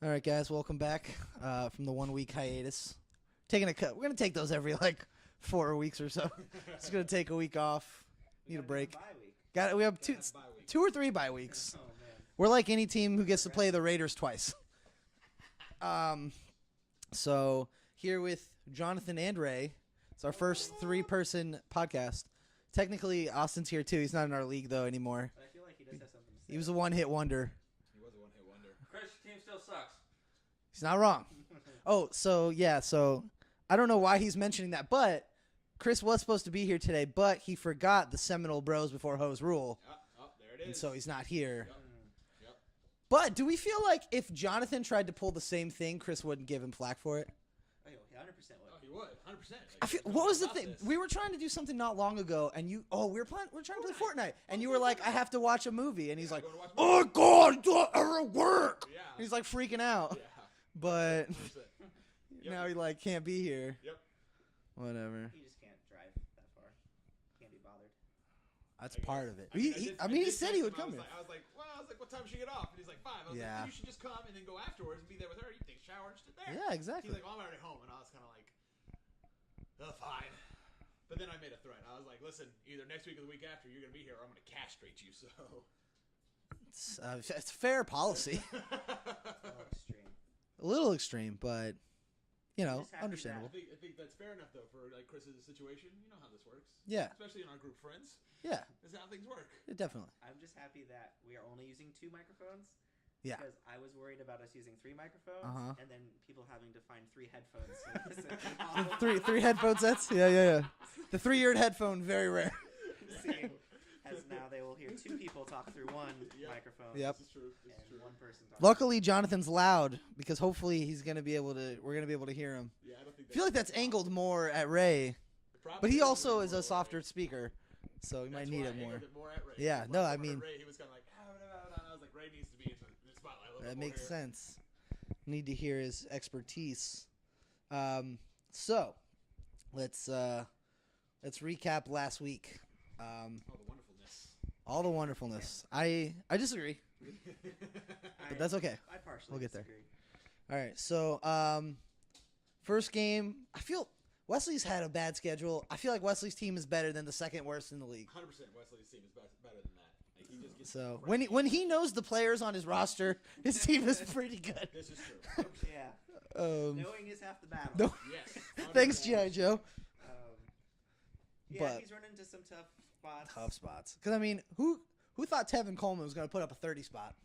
All right, guys, welcome back from the 1 week hiatus. Taking a cut. We're gonna take those every 4 weeks or so. Just gonna take a week off. Need a break. We have two or three bye weeks. Oh, man. We're like any team who gets to play the Raiders twice. So here with Jonathan and Ray. It's our first 3-person podcast. Technically, Austin's here too. He's not in our league though anymore. But I feel like he does have something to say. He was a one-hit wonder. He was a one-hit wonder. Chris, your team still sucks. He's not wrong. Oh, so I don't know why he's mentioning that, but Chris was supposed to be here today, but he forgot the Seminole Bros Before Hoes rule, There it is. and so he's not here. Yep. But do we feel like if Jonathan tried to pull the same thing, Chris wouldn't give him flack for it? Oh, he 100% would. Oh, he would. 100%. I feel, what was the thing? We were trying to do something not long ago, and we were trying to play Fortnite, and you were like, "I have to watch a movie," and he's like, "Oh God, don't ever work." Yeah. He's like freaking out, Yeah. but 100%. Yep. now he can't be here. Yep. Whatever. He just can't drive that far. Can't be bothered. That's I guess. part of it. I He said he would come here. I was like, what time should she get off? And he's like, 5. I was Yeah. like, you should just come and then go afterwards and be there with her. You can take a shower and just sit there. Yeah, exactly. He's like, I'm already home. And I was kind of like, fine. But then I made a threat. I was like, listen, either next week or the week after, you're going to be here or I'm going to castrate you. So. It's fair policy. Oh, extreme. A little extreme, but Just happy understandable. I think that's fair enough, though, for Chris's situation. You know how this works. Yeah, Especially in our group friends. yeah, This is how things work. definitely. I'm just happy that we are only using 2 microphones. Yeah. Because I was worried about us using 3 microphones and then people having to find 3 headphones. To listen to all. Three headphone sets. Yeah. The 3-eared headphone, very rare. Seeing as now they will hear 2 people talk through 1 Yep. microphone. Yep. This is true. This is And true. 1 person talking. Luckily, Jonathan's loud because hopefully we're gonna be able to hear him. Yeah, I don't think I feel like that's angled more at Ray, but he also is a softer speaker, so we might need it more. Yeah, no, I mean- Ray, he was kind of like, I was like, Ray needs to be in the spotlight a little That bit more makes here. sense. Need to hear his expertise. So let's recap last week. Oh, the wonderfulness. All the wonderfulness. I disagree, but that's okay. I partially We'll get there. disagree. All right. So first game, I feel Wesley's had a bad schedule. I feel like Wesley's team is better than the second worst in the league. 100% Wesley's team is better than that. Like, he just gets So crazy. when he knows the players on his roster, his team is pretty good. This is true. 100%. Yeah. Knowing is half the battle. No. Yes. Thanks, 100%. G.I. Joe. Yeah, But- he's running into some tough spots. Tough spots. Because I mean, who thought Tevin Coleman was going to put up a 30 spot?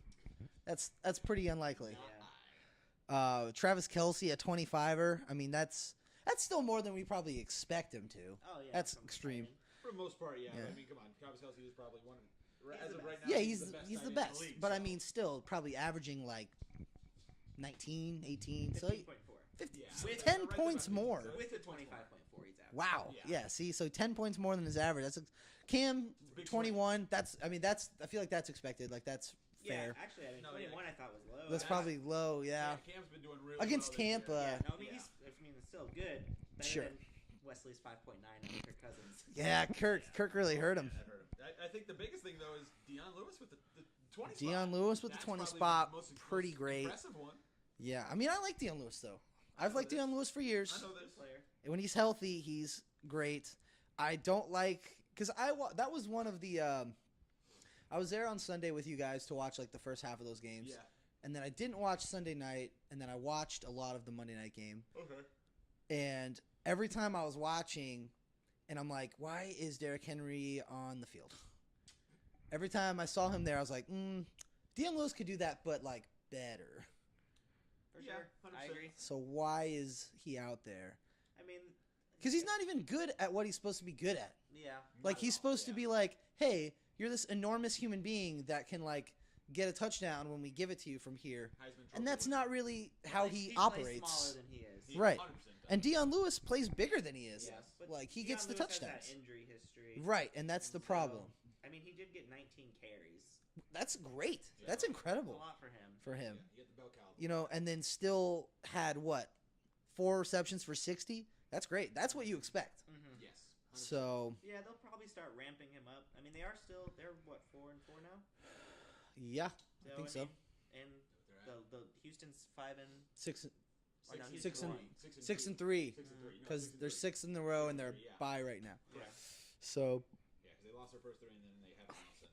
That's pretty unlikely. Yeah. Travis Kelce a 25er. I mean, that's still more than we probably expect him to. Oh yeah. That's from extreme. Titan. For the most part, yeah. Yeah. I mean, come on. Travis Kelce is probably one. He's As the of right best. now, Yeah, he's he's the the tight end in best. league, But I so- mean, still probably averaging 19, 18. So 15.4. 50, Yeah. With- 10 right points about more. 50. With the 25.4 he's average. Wow. Yeah. Yeah. See, so 10 points more than his average. Cam It's a big 21. I feel like that's expected. Like that's Yeah, fair. actually, I mean, No, 21 I thought was low. That's probably low. Yeah. Cam's been doing really Against well this year. Tampa. Yeah, no, I mean, Yeah. it's still good. Better Sure. than Wesley's 5.9 on Kirk Cousins. Yeah. Kirk really hurt him. That hurt him. I think the biggest thing though is Deion Lewis with the 20 Deion spot. Lewis with the That's 20 probably spot, the most pretty great. Impressive one. Yeah. I mean, I like Deion Lewis though. I've liked this. Deion Lewis for years. I know Good this. player. And when he's healthy, he's great. I don't like because that was one of the. I was there on Sunday with you guys to watch like the first half of those games, Yeah. and then I didn't watch Sunday night, and then I watched a lot of the Monday night game. Okay. And every time I was watching, and I'm like, why is Derrick Henry on the field? Every time I saw him there, I was like, Deion Lewis could do that, but like better. For Yeah, sure. I 100%. agree. So why is he out there? I mean, Because he's not even good at what he's supposed to be good at. yeah. Like he's Not at all, supposed to be like, hey, you're this enormous human being that can like get a touchdown when we give it to you from here. Heisman And that's Trophy not really how Like, he plays operates. smaller than he is. winner. He Right. 100% does. And Deion Lewis plays bigger than he is. Yes, but Like he Deion gets the Lewis has touchdowns. that injury history. Right, and that's the So, problem. I mean, he did get 19 carries. That's great. Yeah. That's That's a incredible lot for him. for him. Yeah, you get the bell cow. You know, and then still had what? 4 receptions for 60? That's great. That's what you expect. Mm-hmm. Yes. 100%. So, Yeah, they'll probably start ramping him up. I mean, they're what 4-4 now. yeah, I think so. And They're The Houston's 5 and 6 or no, Six Houston's and- 1. 6 and 3 6 and 3. No, because 6 and they're 3. 6 in the row and they're Yeah. bye right now. Correct. So Yeah, because they lost their first 3 and then they haven't lost since.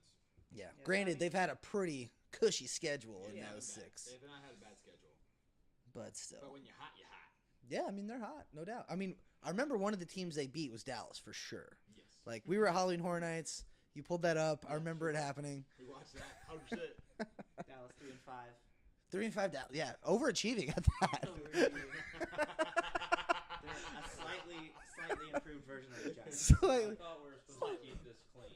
yeah. Yeah, Granted, I mean- they've had a pretty cushy schedule in They those haven't 6, They've not had a bad schedule. but still. But when you're hot, you're hot. Yeah, I mean they're hot, no doubt. I mean, I remember one of the teams they beat was Dallas for sure. Yes. Like we were at Halloween Horror Nights. You pulled that up. I Yeah, remember it happening. We watched that. 100%. Dallas 3 and 5. 3 and 5 Dallas. Yeah, overachieving at that. They're a slightly improved version of the Giants. Slightly. I thought we were supposed to keep this clean.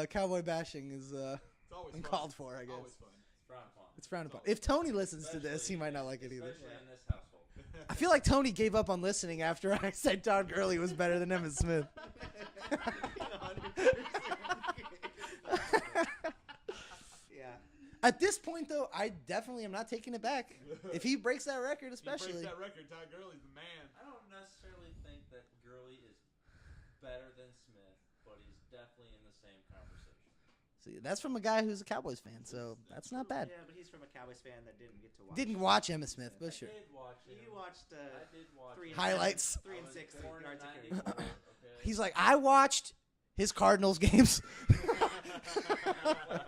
Cowboy bashing is It's always uncalled fun. for, I guess. Always fun. It's frowned upon. It's frowned upon. If Tony listens to this, he Especially- might not like it either. Especially in this household. I feel like Tony gave up on listening after I said Todd Gurley was better than Emmitt Smith. Yeah. At this point, though, I definitely am not taking it back. If he breaks that record, If he breaks especially. that record, Todd Gurley's the man. I don't necessarily think that Gurley is better than Smith, but he's definitely in the same conversation. See, that's from a guy who's a Cowboys fan, so that's not bad. Yeah, but he's from a Cowboys fan that didn't get to watch. Didn't watch Emmitt Smith, but sure. I did watch it. You watched I did watch 3 it. and Highlights. 3 and I was 6 born in yards of 94, carry. okay? He's like, I watched his Cardinals games. I played for the Cardinals.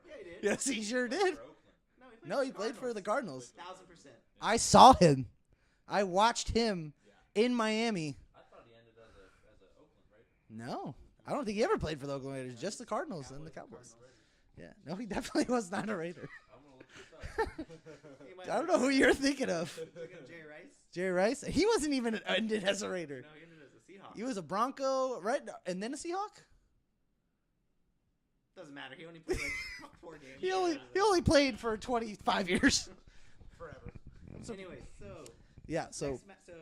Yeah, he did. Yes, he sure did. For Oakland. No, No, he played for the Cardinals. 1,000%. I saw him. I watched him in Miami. I thought he ended as a Oakland Raider. No, I don't think he ever played for the Oakland Raiders. Just the Cardinals and the Cowboys. Yeah, no, he definitely was not a Raider. I'm gonna look this up. He might I don't know who you're thinking of. Look at Jerry Rice. Jerry Rice. He wasn't even ended as a Raider. No, he ended as a Seahawk. He was a Bronco, right, and then a Seahawk. Doesn't matter. He only played like 4 games. He only played for 25 years. Forever. Anyways, so Yeah. So so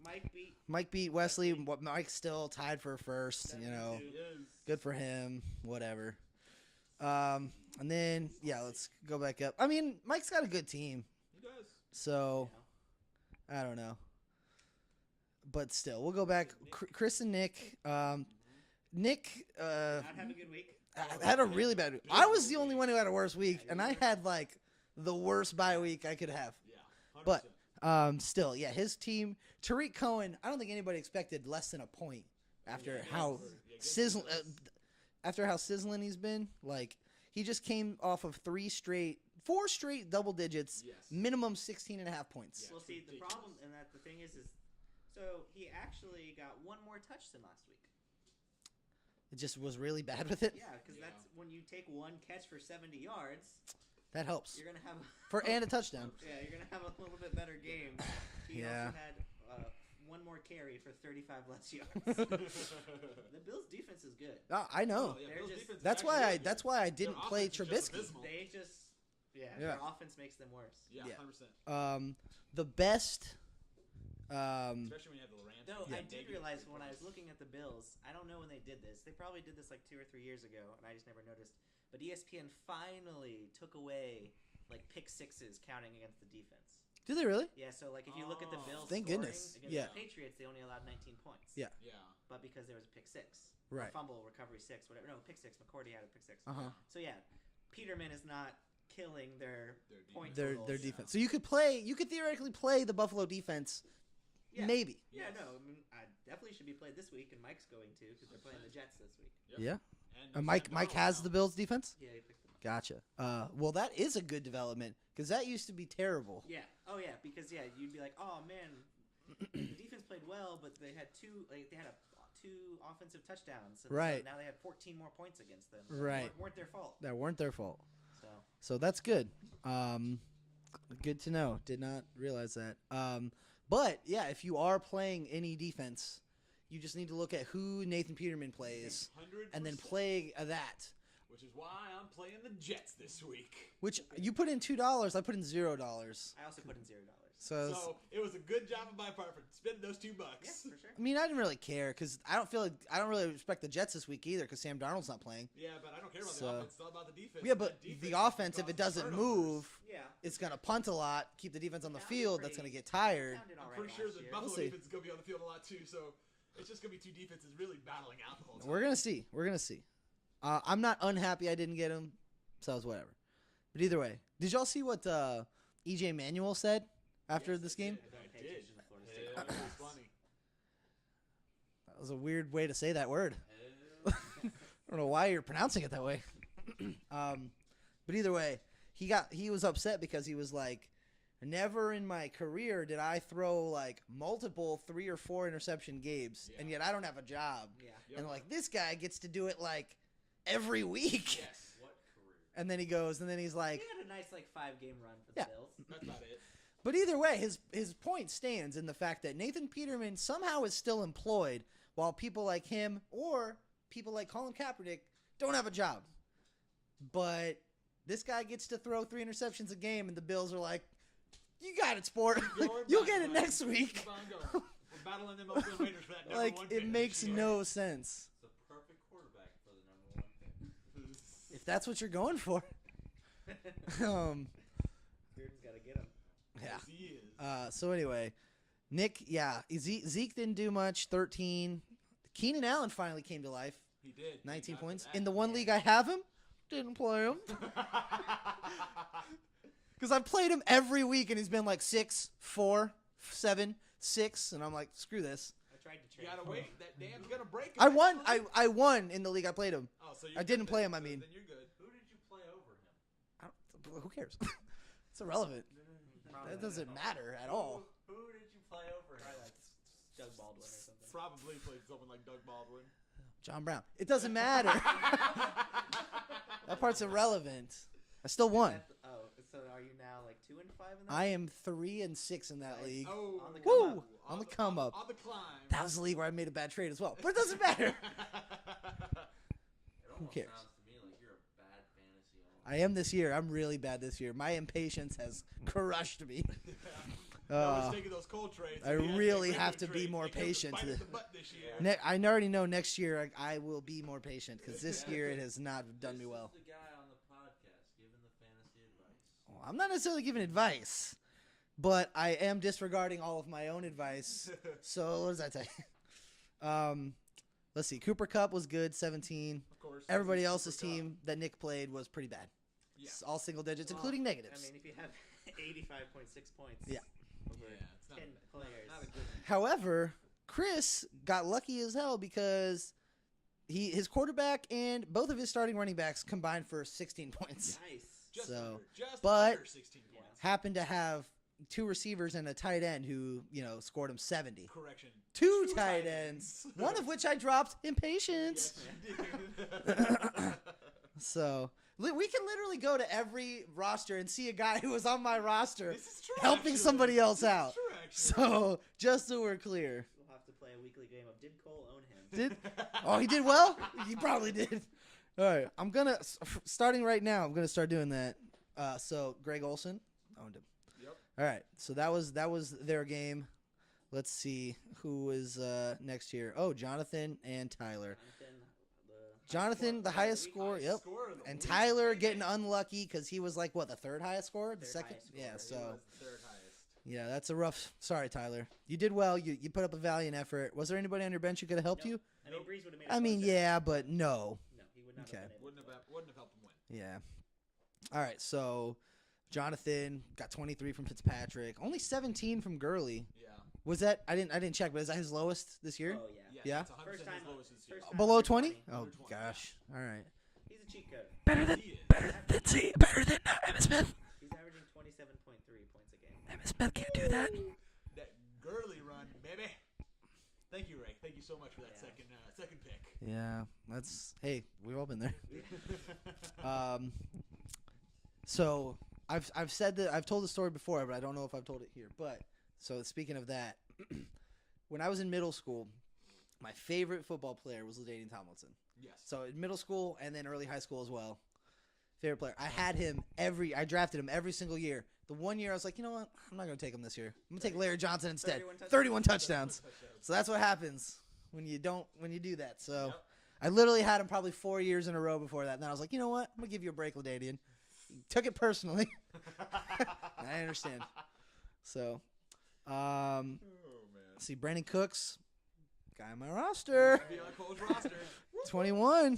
Mike beat Mike beat Wesley. Mike's still tied for first. You know, 7-2. He is. good for him. Whatever. And then let's go back up. I mean, Mike's got a good team, He does. so I don't know. But still, we'll go back. Chris and Nick. Nick Not have a good week. had a really bad week. I was the only one who had a worse week, and I had like the worst bye week I could have. Yeah. 100%. But still, yeah, his team. Tariq Cohen. I don't think anybody expected less than a point after how sizzling he's been. Like he just came off of 4 straight double digits, Yes. minimum 16.5 points. Yeah. Well, see, the ridiculous. problem and that the thing is so he actually got 1 more touch than last week. It just was really bad with it. Yeah, because Yeah. that's when you take 1 catch for 70 yards, That helps you're gonna have and a touchdown. yeah, you're gonna have a little bit better game. He Yeah. also had 1 more carry for 35 less yards. The Bills' defense is good. I know. Oh, yeah, They're Bill's just- defense is That's actually why really I. good. That's why I didn't Their play offense is just Trubisky. abysmal. They just Yeah. their offense makes them worse. Yeah, Yeah. 100%. The best. Especially when you have the Rams. No, Yeah. I did realize when I was looking at the Bills, I don't know when they did this. They probably did this like 2 or 3 years ago, and I just never noticed. But ESPN finally took away like pick sixes counting against the defense. Do they really? Yeah, so like if you look at the Oh. Bills Thank scoring goodness. against Yeah. the Patriots, they only allowed 19 points. Yeah. Yeah. But because there was a pick six. Or Right. fumble, recovery 6, whatever. No, pick 6. McCourty had a pick 6. Uh-huh. So yeah, Peterman is not killing their point Their totals. defense. So you could theoretically play the Buffalo defense. Yeah. Maybe. Yeah, Yes. no, I mean, I definitely should be played this week, and Mike's going to because they're playing the Jets this week. Yep. Yeah. And Mike Sam Mike Darnold has now. the Bills defense. Yeah, he picked them up. Gotcha. Well, that is a good development because that used to be terrible. Yeah. Oh yeah, because you'd be like, oh man, the defense played well, but they had 2 offensive touchdowns. And Right. So now they had 14 more points against them. So Right. Weren't their fault. That weren't their fault. So So that's good. Good to know. Did not realize that. But yeah, if you are playing any defense, you just need to look at who Nathan Peterman plays 100%. and then play that. Which is why I'm playing the Jets this week. Which you put in $2, I put in $0. I also put in $0. So it was a good job on my part for spending those $2. Yeah, for sure. I mean, I didn't really care because I don't really respect the Jets this week either because Sam Darnold's not playing. Yeah, but I don't care about So- the offense. It's all about the defense. Yeah, but That defense the is offense, if it causing doesn't turnovers. move, Yeah. it's gonna punt a lot, keep the defense on the Sounded field. That's pretty- gonna get tired. Sounded I'm all pretty right sure last the year. Buffalo We'll see. defense is going to be on the field a lot too, so it's just going to be 2 defenses really battling out the whole time. We're gonna see. We're gonna see. I'm not unhappy I didn't get him, so it's whatever. But either way, did y'all see what EJ Manuel said after this game? I did. Yeah, it was funny. That was a weird way to say that word. I don't know why you're pronouncing it that way. But either way, he was upset because he was like, never in my career did I throw like multiple 3 or 4 interception games, and yet I don't have a job. Yeah. Yep. And like this guy gets to do it like every week. Yes. What career? And then he goes, and then he's like, He had a nice like 5-game run for the Yeah. Bills. That's about it. but either way, his point stands in the fact that Nathan Peterman somehow is still employed, while people like him or people like Colin Kaepernick don't have a job. But this guy gets to throw 3 interceptions a game, and the Bills are like, "You got it, sport. You'll get it next week." Keep on going. We're battling them Oakland Raiders for that number Like one it pick makes this year. no sense It's the perfect quarterback for the number 1 pick. if that's what you're going for. Bearden's got to get him. Yeah. Yes, he is. So anyway, Nick, Zeke didn't do much. 13. Keenan Allen finally came to life. He did. 19 After points. that. In the one league I have him, didn't play him. Because I've played him every week, and he's been like 6, 4, 7, 6, and I'm like, screw this. I tried to You trade. gotta wait. That dam's gonna break. I won. eventually. I won in the league I played him. Oh, so you're I good didn't play then. him, I So mean. Then you're good. Who did you play over him? Who cares? It's irrelevant. Probably That doesn't matter at all. Who did you play over him? Probably like Doug Baldwin or something. Probably played someone like Doug Baldwin. John Brown. It doesn't matter. That part's irrelevant. I still won. Oh, so are you now like 2 and 5 in that? I am 3 and 6 in that Nice. league. Oh, On the Woo! come up. On the come up. On the climb. That was the league where I made a bad trade as well. But it doesn't matter. It almost cares? sounds to me like you're a bad fantasy owner. I am this year. I'm really bad this year. My impatience has crushed me. I was taking those cold trades. I and he had to really take have regular to be trades more because of patient bite to us the- the butt this year. I already know next year I will be more patient because this year it has not done me well. This is the guy on the podcast giving the fantasy advice. Well, I'm not necessarily giving advice, but I am disregarding all of my own advice. So what does that tell you? Let's see. Cooper Kupp was good, 17. Of course. Everybody else's Cooper Kupp. team that Nick played was pretty bad. Yeah. It's all single digits, Well, including negatives. I mean, if you have 85.6 points. Yeah. Over Yeah, it's not, 10 players. not a good one. However, Chris got lucky as hell because his quarterback and both of his starting running backs combined for 16 points. Nice. Just So, under, just but- under 16 Yeah. points. Happened to have 2 receivers and a tight end who, scored him 70. Correction. 2 tight ends, one of which I dropped impatience. Yes, you did. So we can literally go to every roster and see a guy who was on my roster This is true. helping actually. somebody else This is out. true, actually. So just so we're clear, We'll have to play a weekly game of Did Cole own him? he did well. He probably did. All right, I'm gonna starting right now. I'm gonna start doing that. So Greg Olson owned him. Yep. All right, so that was their game. Let's see who is next here. Oh, Jonathan and Tyler. Jonathan, the highest score. Yep. Score of the And week. Tyler getting unlucky because he was like, what, the 3rd highest score? The Third 2nd? highest Yeah, scorer. He so, was the third highest. yeah, that's a rough. Sorry, Tyler. You did well. You put up a valiant effort. Was there anybody on your bench who could have helped you? I mean, Breeze would have made. I it mean, closer. yeah, but no. No, he would not Okay. have been able Wouldn't to. have helped him win. Yeah. All right, so Jonathan got 23 from Fitzpatrick. Only 17 from Gurley. Yeah. Was that? I didn't check, but is that his lowest this year? Oh yeah. Yeah? It's 100% First time- his lowest this year. first time- Below under 20? 20. Oh Under 20, gosh. All right. He's a cheat code. Better He is. better than Emmitt Smith. He's averaging 27.3 points a game. Emmitt Smith can't do that. That Gurley run, baby. Thank you, Ray. Thank you so much for that Yeah. second pick. Yeah, hey, we've all been there. So I've said that I've told the story before, but I don't know if I've told it here. But so speaking of that, when I was in middle school, my favorite football player was LaDainian Tomlinson. Yes. So in middle school and then early high school as well, favorite player. I had him I drafted him every single year. The one year I was like, you know what? I'm not going to take him this year. I'm going to take Larry Johnson instead. 31 touchdowns. So that's what happens when you do that. So Yep. I literally had him probably 4 years in a row before that. And then I was like, you know what? I'm going to give you a break, LaDainian. Took it personally. I understand. So, Oh, man. let's see, Brandon Cooks, guy on my roster, Be on Cole's roster. 21.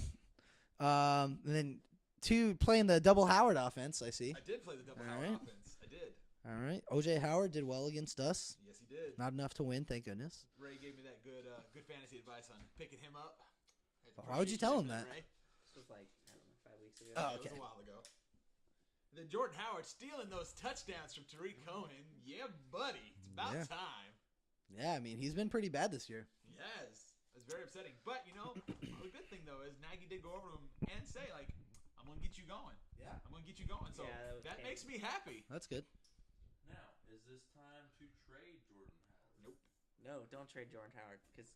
And then 2 playing the double Howard offense, I see. I did play the double All Howard right. offense. I did. All right. O.J. Howard did well against us. Yes, he did. Not enough to win, thank goodness. Ray gave me that good fantasy advice on picking him up. Why would you tell him that? Ray. This was like, I don't know, 5 weeks ago. Oh, It okay. was a while ago. And then Jordan Howard stealing those touchdowns from Tariq Cohen. Yeah, buddy. It's about Yeah. time. Yeah, I mean, he's been pretty bad this year. Yes. It's very upsetting. But, the good thing, though, is Nagy did go over to him and say, like, I'm going to get you going. Yeah. I'm going to get you going. So Yeah, that makes me happy. That's good. Now, is this time to trade Jordan Howard? Nope. No, don't trade Jordan Howard because,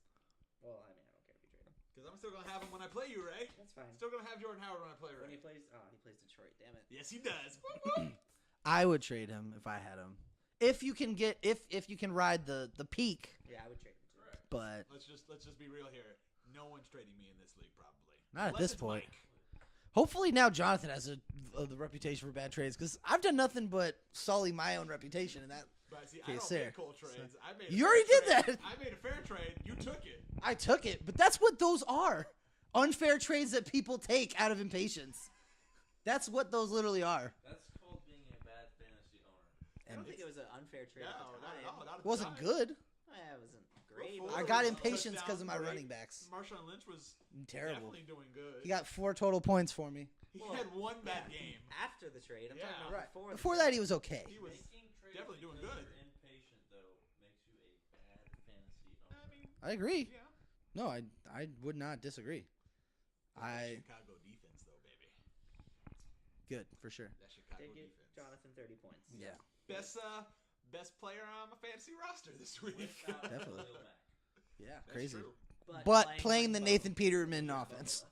well, I mean, I don't care if you trade him. Because I'm still going to have him when I play you, Ray. That's fine. Still going to have Jordan Howard when I play When Ray. he plays Detroit. Damn it. Yes, he does. Woo, woo. I would trade him if I had him. If you can get if you can ride the peak, Yeah, I would trade him too. Right. but Let's just be real here. No one's trading me in this league, probably. Not at Unless this it's point. Mike. hopefully now Jonathan has the reputation for bad trades because I've done nothing but sully my own reputation in that. But see, I Okay, don't sir. make cold trades. I made. You already did that. I made a fair trade. You took it. I took it, but that's what those are. Unfair trades that people take out of impatience. That's what those literally are. That's called being a bad fantasy owner. I don't think it was an unfair trade No, at not the at all. time. Not at It the wasn't time. good. It wasn't great. Before I it got was impatience touchdown because of my break. running backs. Marshawn Lynch was Terrible. definitely doing good. He got 4 total points for me. He Well, had one bad yeah, game. after the trade. I'm Yeah. talking about Right. before. Before the that, trade. he was okay. He was. Making trades definitely doing because good. you're impatient, though, makes you a bad fantasy owner. I mean, I agree. yeah. No, I would not disagree. That Chicago defense, though, baby. Good for sure. That Chicago Did get defense. Jonathan 30 points. Yeah. Best player on my fantasy roster this week. Without Definitely. Khalil Mack. Yeah, That's crazy. true. But playing the like Nathan Buffalo. Peterman offense.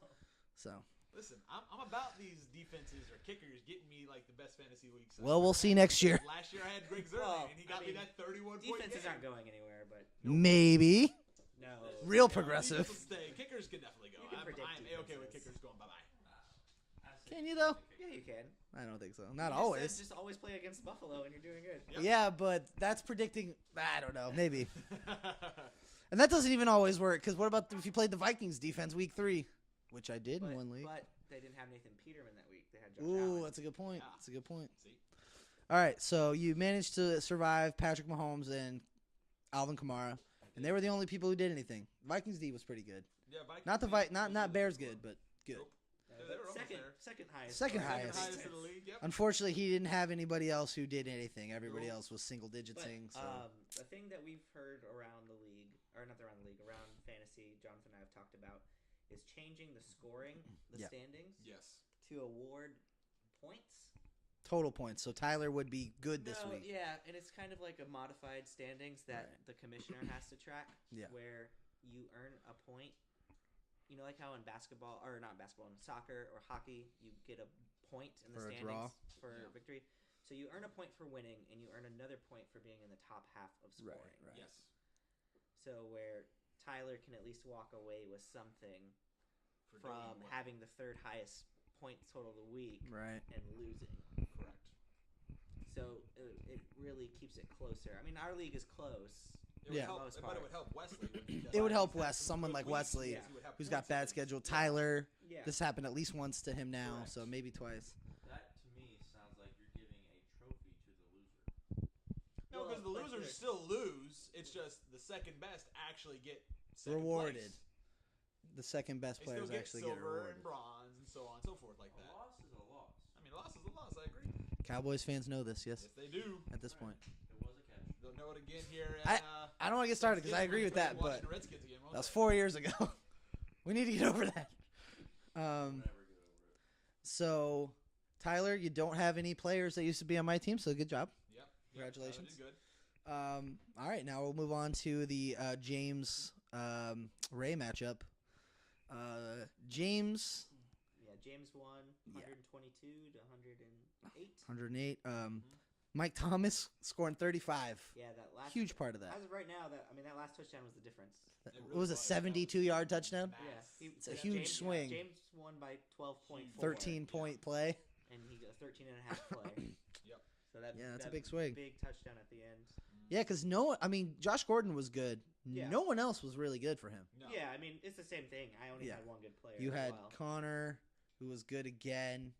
So, Listen, I'm about these defenses or kickers getting me like the best fantasy weeks. well, we'll see next year. Last year I had Greg Zerling, Well, and he got I me mean, that 31 point Defenses game. aren't going anywhere, but Maybe. no. Real No, progressive. defense will stay. Kickers can definitely go. You can predict I'm A-okay with defenses. kickers going bye-bye. I say Can you, though? Yeah, you can. I don't think so. You Not just always. said just always play against Buffalo, and you're doing good. Yep. Yeah, but that's predicting. I don't know. Maybe. And that doesn't even always work. Because what about if you played the Vikings defense week 3, which I did in one league? But they didn't have Nathan Peterman that week. They had Josh Ooh, Allen. that's a good point. Yeah. That's a good point. See? All right, so you managed to survive Patrick Mahomes and Alvin Kamara, and they were the only people who did anything. Vikings D was pretty good. Yeah, Vikings Not the defense not was Bears really good, but good. Nope. No, Yeah, they were almost second, there. second highest. Second scorer. highest. Second highest in the league. Yep. Unfortunately, he didn't have anybody else who did anything. Everybody Nope. else was single digit But, thing. So the thing that we've heard around the league, or not around the league, around fantasy, Jonathan and I have talked about, is changing the scoring, the Yeah. standings, Yes. to award points. total points. So Tyler would be good this No, week. Yeah, and it's kind of like a modified standings that Right. the commissioner has to track. Yeah. Where you earn a point. You know, like how in basketball, or not basketball, in soccer or hockey, you get a point in the For a standings draw. for Yeah. victory. So you earn a point for winning, and you earn another point for being in the top half of scoring. Right. Yes. So where Tyler can at least walk away with something For doing from what? having the third highest point total of the week Right. and losing. Correct. So it really keeps it closer. I mean, our league is close. It Yeah. would help, Most but part. it would help Wesley. When he does It would that. help He's had Wes, some someone good like weeks. Wesley, He would have who's got points at bad least. schedule. Yeah. Tyler, Yeah. this happened at least once to him now, Correct. so maybe twice. That to me sounds like you're giving a trophy to the loser. No, Well, because the like losers this. still lose. It's just the second best actually get second Rewarded. place. The second best They still players get actually get silver rewarded. and bronze and so on and so forth like A that. loss is a loss. I mean, loss is a loss. I agree. Cowboys fans know this, yes, Yes, they do. at this Right. point. It was a catch. They'll know it again here. At, I don't want to get started because I agree with that, but Washington Redskins again, won't that was they? 4 years ago. We need to get over that. We'll never get over it. So, Tyler, you don't have any players that used to be on my team, so good job. Yep. Congratulations. Tyler did good. All right, now we'll move on to the James Ray matchup. James, Yeah, James won Yeah. 122 to 108. 108. Mike Thomas scoring 35. Yeah, that last Huge part of that. As of right now, that last touchdown was the difference. It It really was a was. 72-yard touchdown. Mass. Yeah, It's a huge swing. James won by 12.4. 13-point play. and he got a 13 and a half play. Yep. So that Yeah, that's a that big swing. Big touchdown at the end. Yeah, because Josh Gordon was good. Yeah. No one else was really good for him. No. Yeah, I mean it's the same thing. I only Yeah. had one good player. You as had well. Connor, who was good again,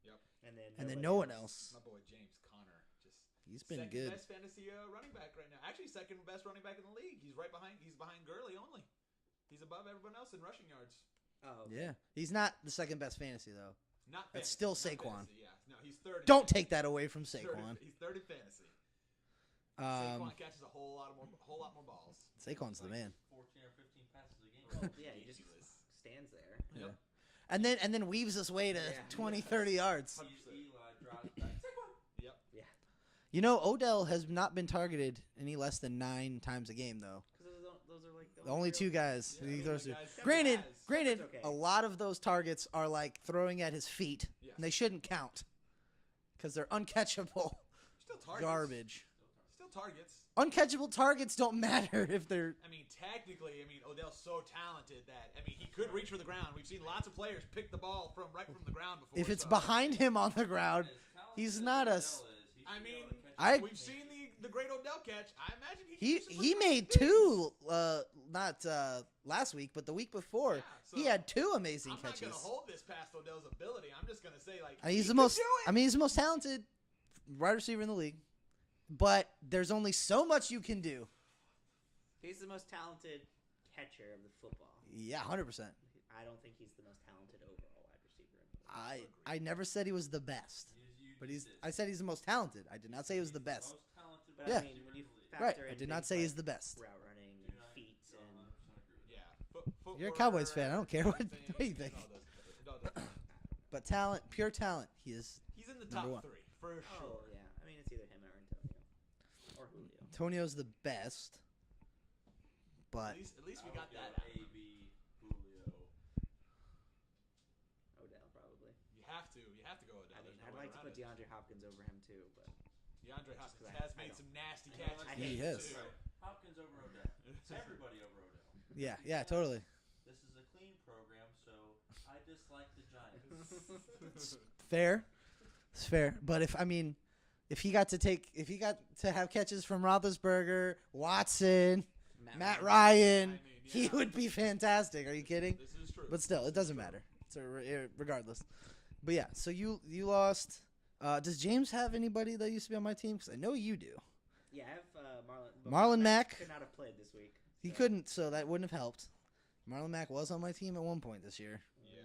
And then no one else. My boy James Conner, just He's been second good. best fantasy running back right now. Actually, second best running back in the league. He's behind Gurley only. He's above everyone else in rushing yards. Oh, Yeah, he's not the second best fantasy though. Not That's fantasy, still not Saquon. fantasy, yeah, no, he's third. Don't take that away from Third Saquon. he's third in fantasy. Saquon catches a whole lot more balls. Saquon's the man. 14 or 15 passes a game. Well, yeah, he just Ridiculous. stands there. Yep. And then weaves his way to 20, 30 yards. Eli drops back. Yep. Yeah. You know, Odell has not been targeted any less than 9 times a game though. Because those are like The only 2 guys Yeah, he the throws to. only guys- Granted, guys. granted, That's okay. a lot of those targets are like throwing at his feet, Yes. and they shouldn't count because they're uncatchable Still targets. garbage. Still targets. Uncatchable targets don't matter if they're. I mean, technically, Odell's so talented that he could reach for the ground. We've seen lots of players pick the ball from the ground before. If it's so- behind him on the ground, he's not a. I mean, I- we've seen the great Odell catch. I imagine he can do some He pretty made nice things. 2, not last week, but the week before. Yeah, so He had 2 amazing I'm catches. not gonna hold this past Odell's ability. I'm just gonna say I mean, he's he the could most. do it. I mean, he's the most talented wide receiver in the league. But there's only so much you can do. He's the most talented catcher of the football. Yeah, 100%. I don't think he's the most talented overall wide receiver in the league. I never said he was the best, but I said he's the most talented. I did not say he was the best. Most talented But Yeah. I mean, when you factor Right. in I did not things say he's like the best. route running and feet and Yeah. Footwork, You're a Cowboys fan. I don't care what everything, you think. all those- But talent, pure talent, he is. He's in the Number top 1. 3 for oh sure. yeah, I mean it's either him or Antonio or Julio. Antonio's the best, but At least we I got would that. go out. AB, Julio. Odell probably. You have to go Odell. I mean, There's no I'd way like to around put it. DeAndre Hopkins over him too, but DeAndre just Hopkins 'cause has I made don't- some nasty I know catches. I He hate has. too. Hopkins over Odell. It's everybody over Odell. yeah, totally. This is a clean program, so I dislike the Giants. Fair. It's fair. But if he got to have catches from Roethlisberger, Watson, Matt Ryan, I mean, he yeah. would be fantastic. Are you kidding? This is true. But still, it doesn't matter. So regardless. But yeah, so you lost. Does James have anybody that used to be on my team? Because I know you do. yeah, I have Marlon. but Marlon Mack. could not have played this week. He so- couldn't, so that wouldn't have helped. Marlon Mack was on my team at one point this year. Yeah.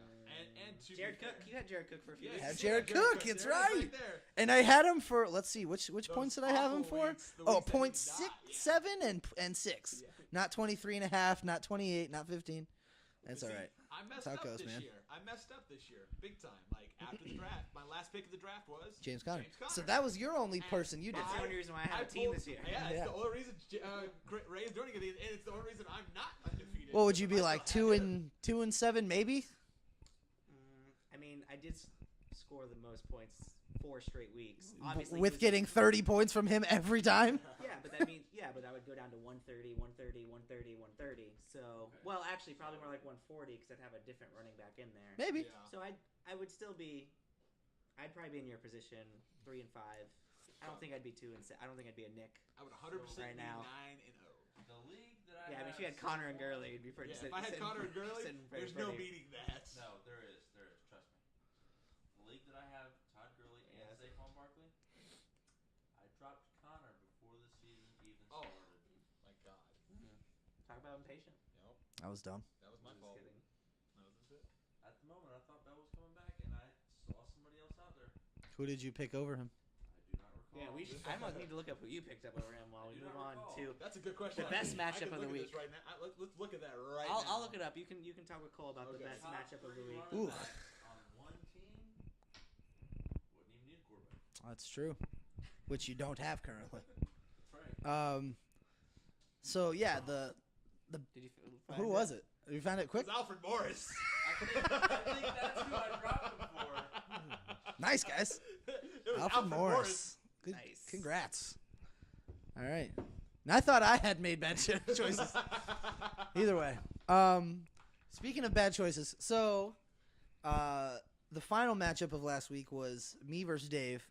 And to Jared be Cook. fair- You had Jared Cook for a few Yeah, weeks. Had you Jared said Cook, it's There it is right. there. And I had him for, let's see, which Those points did I have him awful for? weeks, the Oh, weeks that he point did six, not, yeah. 7 and 6. Yeah. Not 23.5, not 28, not 15. That's But all see, right. I messed how it up goes, this man. year. I messed up this year, big time. Like after the draft, my last pick of the draft was James Conner. James Conner. So that was your only person you did. That's the only reason why I have a team pulled- this year. Yeah, it's Yeah. the only reason Ray is doing it, and it's the only reason I'm not undefeated. What would you be I like, still 2 have and 2 and 7 maybe? I mean, I did score the most points 4 straight weeks. Obviously, he With was- getting 30 points from him every time? Yeah, but that means but I would go down to 130, 130, 130, 130. So, well, actually, probably more like 140 because I'd have a different running back in there. Maybe. Yeah. So I would still be. I'd probably be in your position, 3 and 5. I don't think I'd be 2 and 6. I don't think I'd be a Nick. I would 100% Right be now. 9-0. The league that I Yeah, I mean, have if you had Connor and Gurley, it'd be pretty. Yeah, if I had Connor and Gurley, there's no beating that. No, there is. Trust me. The league that I have, Todd Gurley and Yes. Saquon Barkley, I dropped Connor before the season even Oh. started. My God. Talk about impatient. Yep. I was dumb. That was my I'm just fault. kidding. That was it. At the moment, I thought Bell was coming back, and I saw somebody else out there. Who did you pick over him? I do not recall. Yeah, we should. I might need to look up who you picked up over him while we I do move not on recall. to. That's a good question. The best I matchup can of the look at this week. Right now. Let's look at that right I'll now. look it up. You can talk with Cole about the Okay. best Top matchup of the 3 week. running Ooh. backs on one team wouldn't even need a quarterback. That's true. Which you don't have currently. That's right. So yeah, the Did you? who was it? You found it It quick? was Alfred Morris. I think that's who I dropped him for. Nice guys. It was Alfred Morris. Good. Nice. Congrats. All right. And I thought I had made bad choices. Either way. Speaking of bad choices, so the final matchup of last week was me versus Dave,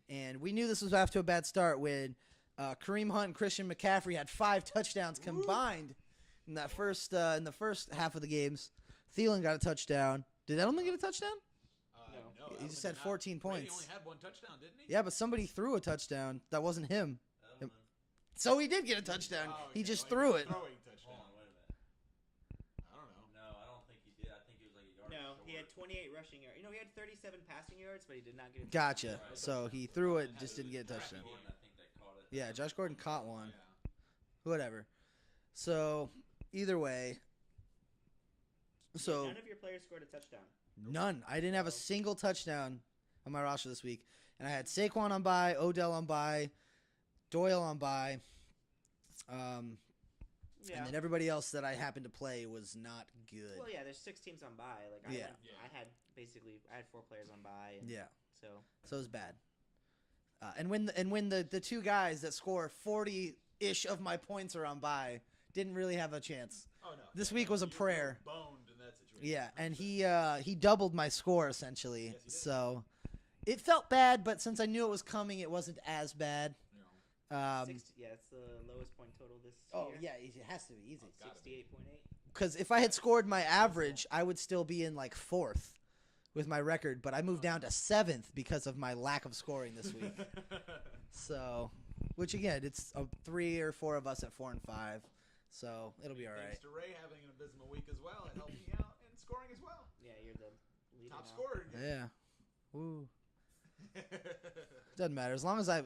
and we knew this was off to a bad start when Kareem Hunt and Christian McCaffrey had 5 touchdowns combined in that first half of the games. Thielen got a touchdown. Did Edelman get a touchdown? No, No, He Edelman just did had not. 14 Brady points. only had 1 touchdown, didn't he? Yeah, but somebody threw a touchdown. That wasn't him. Edelman. So he did get a touchdown. Oh, He okay. just Well, threw got a it. Throwing touchdown. Hold on, wait a minute. I don't know. No, I don't think he did. I think he was like a yard No, short. he had 28 rushing yards. He had 37 passing yards, but he did not get a Gotcha. Right. So he threw it, just didn't get a touchdown. Gordon, I think that caught it. Yeah, Josh Gordon caught one. Yeah. Whatever. So either way. So None of your players scored a touchdown. none. I didn't have a single touchdown on my roster this week, and I had Saquon on bye, Odell on bye, Doyle on bye, Yeah. and then everybody else that I happened to play was not good. Well, yeah, there's 6 teams on bye. Like Yeah. I had 4 players on bye. And Yeah, So so it was bad. And when the two guys that score 40-ish of my points are on bye, didn't really have a chance. Oh no. This Yeah, week was a you were prayer. Boned in that situation. Yeah, and he doubled my score essentially. Yes, he did. So it felt bad, but since I knew it was coming, it wasn't as bad. No. 60, yeah, it's the lowest point total this Oh year. yeah, it has to be easy. Gotta be. 68.8. Because if I had scored my average, I would still be in like 4th with my record, but I moved down to 7th because of my lack of scoring this week. So, which again, it's 3 or 4 of us at 4 and 5, so it'll be all right. Thanks to Ray having an abysmal week as well, it helped me out in scoring as well. Yeah, you're the leader Top now. scorer. Yeah. Woo. Doesn't matter as long as I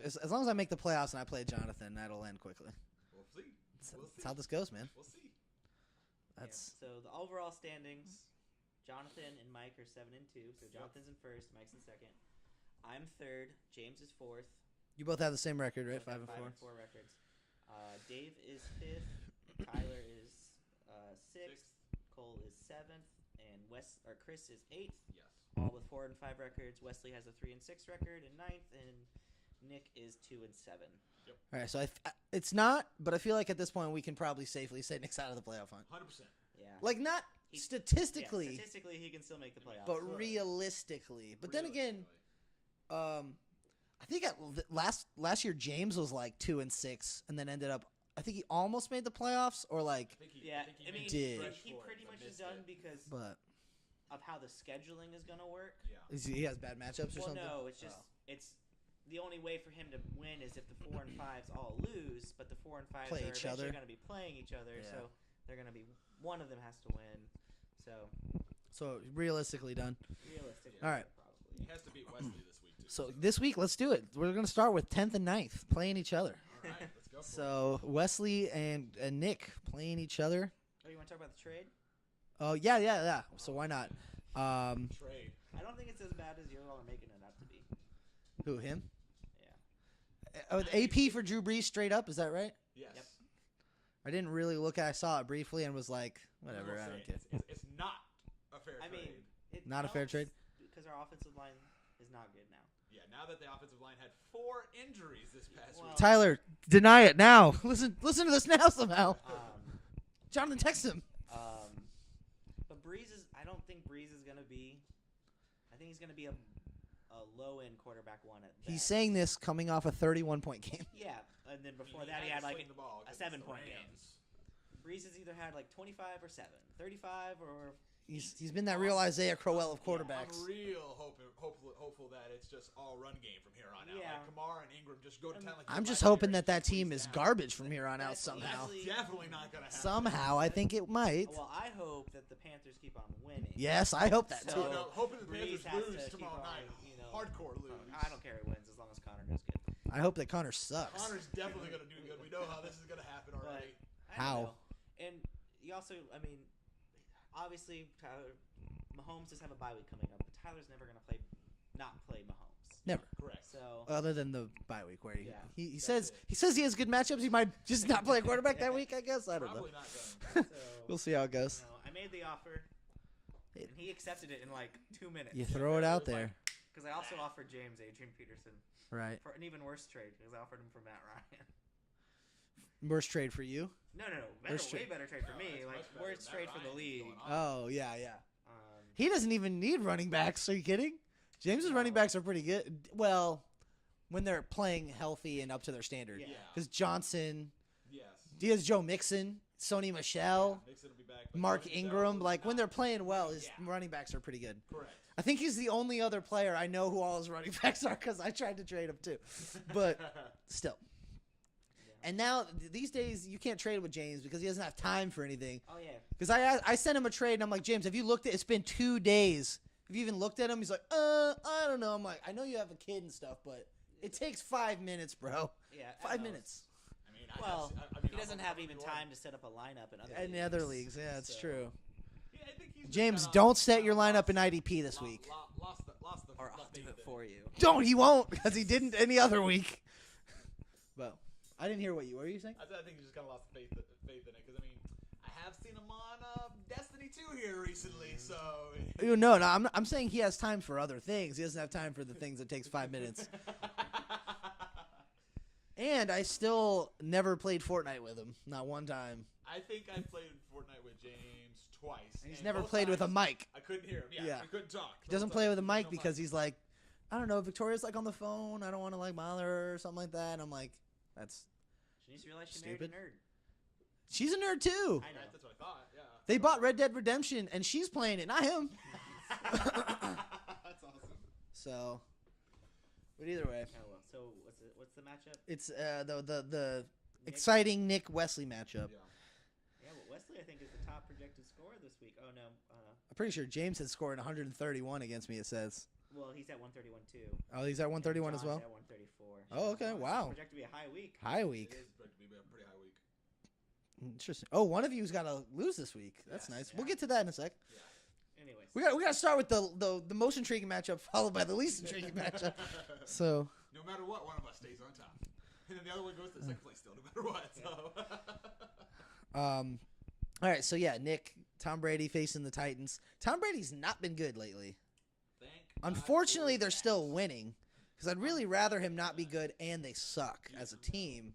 make the playoffs and I play Jonathan, that'll end quickly. We'll see. That's how this goes, man. We'll see. That's So the overall standings, Jonathan and Mike are 7 and 2. So Jonathan's in first, Mike's in second. I'm third. James is fourth. you both have the same record, right? Both 5 have and 4. 5 and 4 records. Dave is fifth. Tyler is sixth. Cole is seventh, and Chris is eighth. Yes. All with 4 and 5 records. Wesley has a 3 and 6 record in ninth, and Nick is 2 and 7. All right, so it's not, but I feel like at this point we can probably safely say Nick's out of the playoff hunt. 100%. Yeah. Like not He- statistically, Yeah, statistically, he can still make the playoffs. but realistically. But then again, I think last year James was like 2 and 6, and then ended up. I think he almost made the playoffs, or like, Yeah, I think he I mean, made did. the stretch he for it, pretty but much is missed done it. because but of how the scheduling is going to work. Yeah. he has bad matchups or Well, something. no, it's just Oh. it's the only way for him to win is if the 4 and 5s all lose, but the 4 and 5s Play are each eventually other. going to be playing each other, Yeah. so they're going to be one of them has to win. So realistically done. realistically, All right. probably. He has to beat Wesley this week, too. So this week, let's do it. We're gonna start with 10th and 9th playing each other. All right, let's go for So Wesley and Nick playing each other. Oh, you want to talk about the trade? Oh yeah. So why not? it. Trade. I don't think it's as bad as you all are making it out to be. Who him? Yeah. AP for Drew Brees straight up. Is that right? Yes. Yep. I didn't really look at. I saw it briefly and was like, whatever. will I say don't care. It's not a fair I trade. mean, it Not a fair helps trade? because our offensive line is not good now. Yeah, now that the offensive line had 4 injuries this past Well- week. Tyler, deny it now. Listen to this now somehow. Jonathan, text him. But Breeze is. I don't think Breeze is gonna be. I think he's gonna be a low end quarterback one at best. He's saying this coming off a 31-point game. Yeah, and then before He that he had to like sling the ball a against the 7-point game. Rams. Breeze has either had like 25 or 7, 35 or. He's been that real Isaiah Crowell of quarterbacks. I'm real hopeful that it's just all run game from here on out. Yeah. Like Kamara and Ingram just go to town. Like I'm just Mike hoping Harris that just team breeze is down. garbage from here on out That's somehow. easily- Definitely not gonna happen. Somehow, I think it might. Well, I hope that the Panthers keep on winning. Yes, I hope that So- too. No, hoping the Breeze Panthers has lose to keep tomorrow on, night. you know, Hardcore lose. I don't care who wins as long as Connor does good. I hope that Connor sucks. Connor's definitely gonna do good. We know how this is gonna happen already. I How? don't know. And you also, I mean, obviously, Mahomes does have a bye week coming up, but Tyler's never going to not play Mahomes. Never. Correct. So, Other than the bye week where Yeah, he says he has good matchups. He might just not play a quarterback that week. I guess I don't know. Probably not gonna. We'll see how it goes. I made the offer, and he accepted it in like 2 minutes. You throw it out there, Because I also offered James Adrian Peterson right? for an even worse trade because I offered him for Matt Ryan. Worst trade for you? No, Worst way trade. better trade for No, me. that's Like much better. worst Matt trade for the Ryan's league. going on. Oh yeah. He doesn't even need running backs. Are you kidding? James's running backs are pretty good. Well, when they're playing healthy and up to their standard. Yeah. Because Johnson, Yes. Diaz, Joe Mixon, Sony Michelle, Mixon will be back. but Mark Sony Ingram. Michel Like is when not- they're playing well, his Yeah. running backs are pretty good. Correct. I think he's the only other player I know who all his running backs are because I tried to trade him too. But still. And now, these days, you can't trade with James because he doesn't have time for anything. Oh, yeah. Because I sent him a trade, and I'm like, James, have you looked at it? It's been 2 days. Have you even looked at him? He's like, I don't know. I'm like, I know you have a kid and stuff, but it takes 5 minutes, bro. Yeah. 5 minutes. I mean, He doesn't have even time to set up a lineup in other leagues. In the other leagues, yeah, it's true. Yeah, I think he's just James, kinda- don't set your kinda lineup in IDP this week. Lost the Or I'll faith do it in for you. Don't. He won't because he didn't any other week. Well, I didn't hear what you were you saying? I think he just kind of lost faith in it because I mean, I have seen him on Destiny 2 here recently, so. No, I'm saying he has time for other things. He doesn't have time for the things that takes 5 minutes. And I still never played Fortnite with him. Not one time. I think I played Fortnite with James twice. And he's and never both played with a times mic. I couldn't hear him. Yeah. I couldn't talk. He doesn't play with a mic because he's like, I don't know, Victoria's like on the phone. I don't want to like bother her or something like that. And I'm like, that's She needs to realize she married a Stupid. nerd. She's a nerd too. I know. That's what I thought. Yeah. They bought Red Dead Redemption and she's playing it, not him. That's awesome. So, but either way, Oh, well. So what's the matchup? it's the exciting Nick Wesley matchup. Yeah. Yeah, well, Wesley I think is the top projected scorer this week. Oh no. I'm pretty sure James had scored 131 against me. It says. Well, he's at 131 too. Oh, he's at 131 as John's well. At 134. Oh, okay. Wow. Projected to be a high week. High week. It is going to be a pretty high week. Interesting. Oh, one of you's got to lose this week. That's Yes. nice. Yeah. We'll get to that in a sec. Anyways. We got to start with the most intriguing matchup, followed by the least intriguing matchup. So. No matter what, one of us stays on top, and then the other one goes to second place still, no matter what. So. All right. So yeah, Nick, Tom Brady facing the Titans. Tom Brady's not been good lately. Thank God Unfortunately, for they're that. still winning because I'd really rather him not be good and they suck as a team.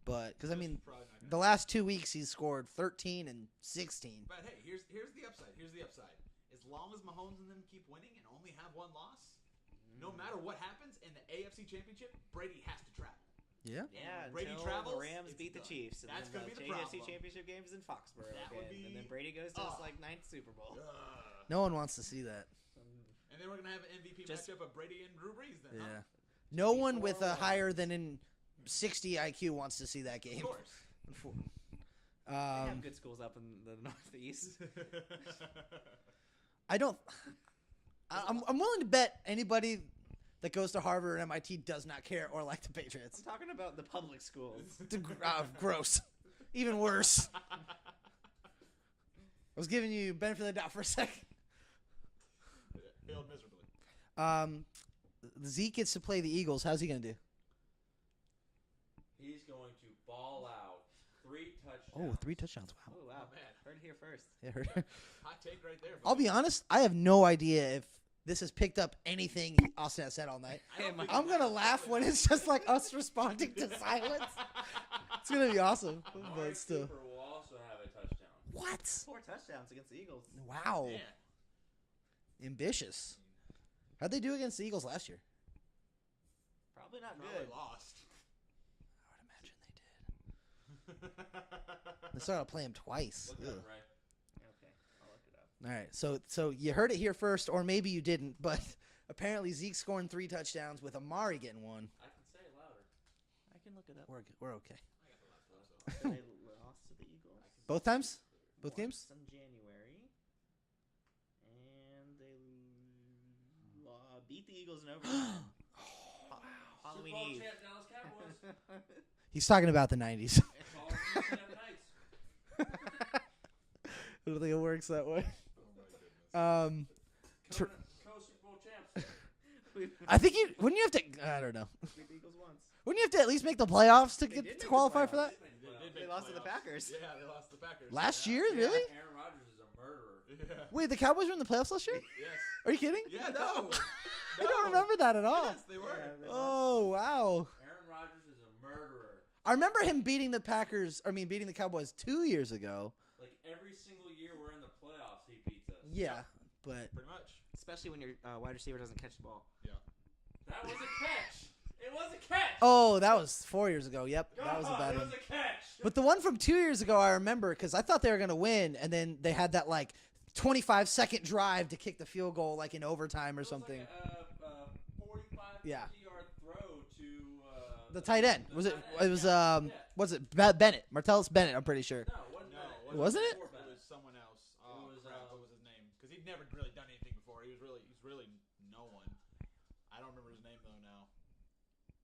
But because I mean, Probably not gonna the last 2 weeks he's scored 13 and 16. But hey, here's the upside. Here's the upside. As long as Mahomes and them keep winning and only have one loss, no matter what happens in the AFC Championship, Brady has to travel. Yeah. Yeah, Brady until travels, the Rams it's beat the done. Chiefs. And That's then gonna be the AFC problem. Championship game is in Foxborough That would again. And then be- Brady goes to his like 9th Super Bowl. No one wants to see that. And then we're gonna have an MVP Just- matchup of Brady and Drew Brees. Then, Yeah. huh? No one with a 4-1. higher than in 60 IQ wants to see that Of game. course. They have good schools up in the Northeast. I don't. I'm willing to bet anybody that goes to Harvard or MIT does not care or like the Patriots. I'm talking about the public schools. Gross. Even worse. I was giving you benefit of the doubt for a second. Failed miserably. Zeke gets to play the Eagles. How's he gonna do? He's going to ball out 3 touchdowns. Oh, 3 touchdowns! Wow. Oh, wow. Oh, man. Heard it here first. Yeah. Hot take right there. I'll be honest. I have no idea if this has picked up anything Austin has said all night. I don't think I'm gonna laugh when it's just like us responding to silence. It's gonna be awesome, Amari but still. Cooper will also have a touchdown. What? 4 touchdowns against the Eagles. Wow. Yeah. Ambitious. How'd they do against the Eagles last year? Probably not Probably good. lost. I would imagine they did. They started playing him twice. Look at Ugh. him, Ray. Okay, I'll look it up. All right, so you heard it here first, or maybe you didn't, but apparently Zeke scoring 3 touchdowns with Amari getting 1. I can say it louder. I can look it up. We're okay. They lost to the Eagles. Both times? Both games? In January. And they beat the Eagles in overtime. Halloween Super Bowl Eve. champ Dallas Cowboys. He's talking about the 90s. Call it Super Champ Knights. I don't think it works that way. Tr- Co-Super Bowl champs. I think wouldn't you have to? I don't know. Beat the Eagles once. Wouldn't you have to at least make the playoffs to They get did to make the qualify for playoffs. that? They lost to the Packers. Yeah, they lost to the Packers. Last Yeah. year, really? Aaron Rodgers is a murderer. Yeah. Wait, the Cowboys were in the playoffs last year? Yes. Are you kidding? Yeah, no. I don't remember that at all. Yes, they were. Yeah, they lost. Oh wow! Aaron Rodgers is a murderer. I remember him beating the beating the Cowboys 2 years ago. Like every single year we're in the playoffs, he beats us. Yeah, but Pretty much. Especially when your wide receiver doesn't catch the ball. Yeah. That was a catch. It was a catch. oh, that was 4 years ago. Yep, that was a God, bad it one. was a catch. But the one from 2 years ago, I remember because I thought they were gonna win, and then they had that like 25-second drive to kick the field goal like in overtime or something. It was like a 45, Yeah. 50-yard throw to The tight end. Was it? It was Yeah. Was it Bennett? Martellus Bennett. I'm pretty sure. No, it wasn't Bennett. Wasn't it? It was someone else. Oh, It was, crap. What was his name? Because he'd never really done anything before. He's really no one. I don't remember his name, though, now.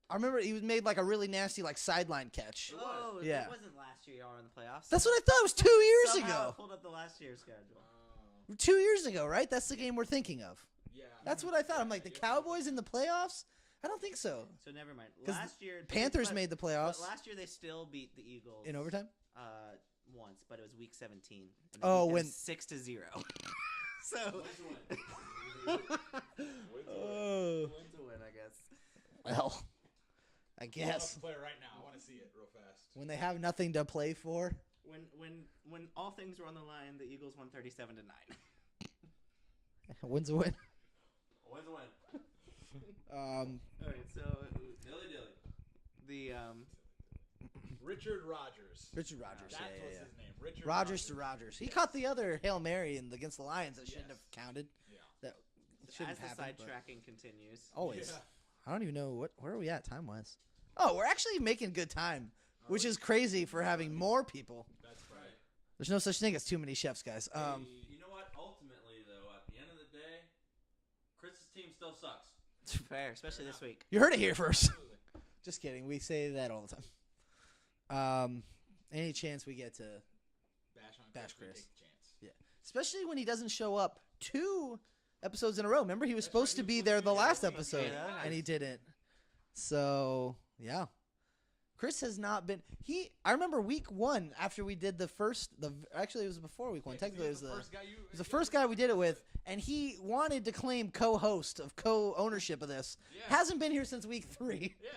I remember he was made like a really nasty like sideline catch. Oh, Yeah. it wasn't last year y'all were in the playoffs. That's what I thought. It was 2 years Somehow I ago. pulled up the last year's schedule. 2 years ago, right? That's the game we're thinking of. Yeah. That's what I thought. I'm like, the Cowboys in the playoffs? I don't think so. So never mind. 'Cause Last year, Panthers but- made the but playoffs last year they still beat the Eagles in overtime. once, but it was week 17. And Oh, it was when- 6-0. So Oh. win to win, I guess. Well, I Pull up guess the player right now. I want to see it real fast. when they have nothing to play for. When all things were on the line, the Eagles won 37-9. Wins a win. Wins a win. All right, so Dilly. the Richard Rodgers. Richard Rodgers. That Yeah. was his name. Richard Rodgers to Rodgers. He caught the other Hail Mary against the Lions that shouldn't Yes. have counted. Yeah. That as shouldn't the have happened. but sidetracking continues. Always. Yeah. I don't even know where are we at time wise. Oh, we're actually making good time, which is crazy for having more people. That's right. There's no such thing as too many chefs, guys. You know what? Ultimately, though, at the end of the day, Chris's team still sucks. Fair, especially this week. You heard it here first. Absolutely. Just kidding. We say that all the time. Any chance we get to, Bash Chris. Take a chance. especially when he doesn't show up 2 episodes in a row. Remember, he was supposed to be there the last episode, Yeah. and he didn't. So yeah, Chris has not been. I remember week 1 after we did actually it was before week 1. Yeah, Technically, it was the the first guy It was the first guy we did it with, and he wanted to claim co-ownership of this. Yeah. Hasn't been here since week 3, Yeah.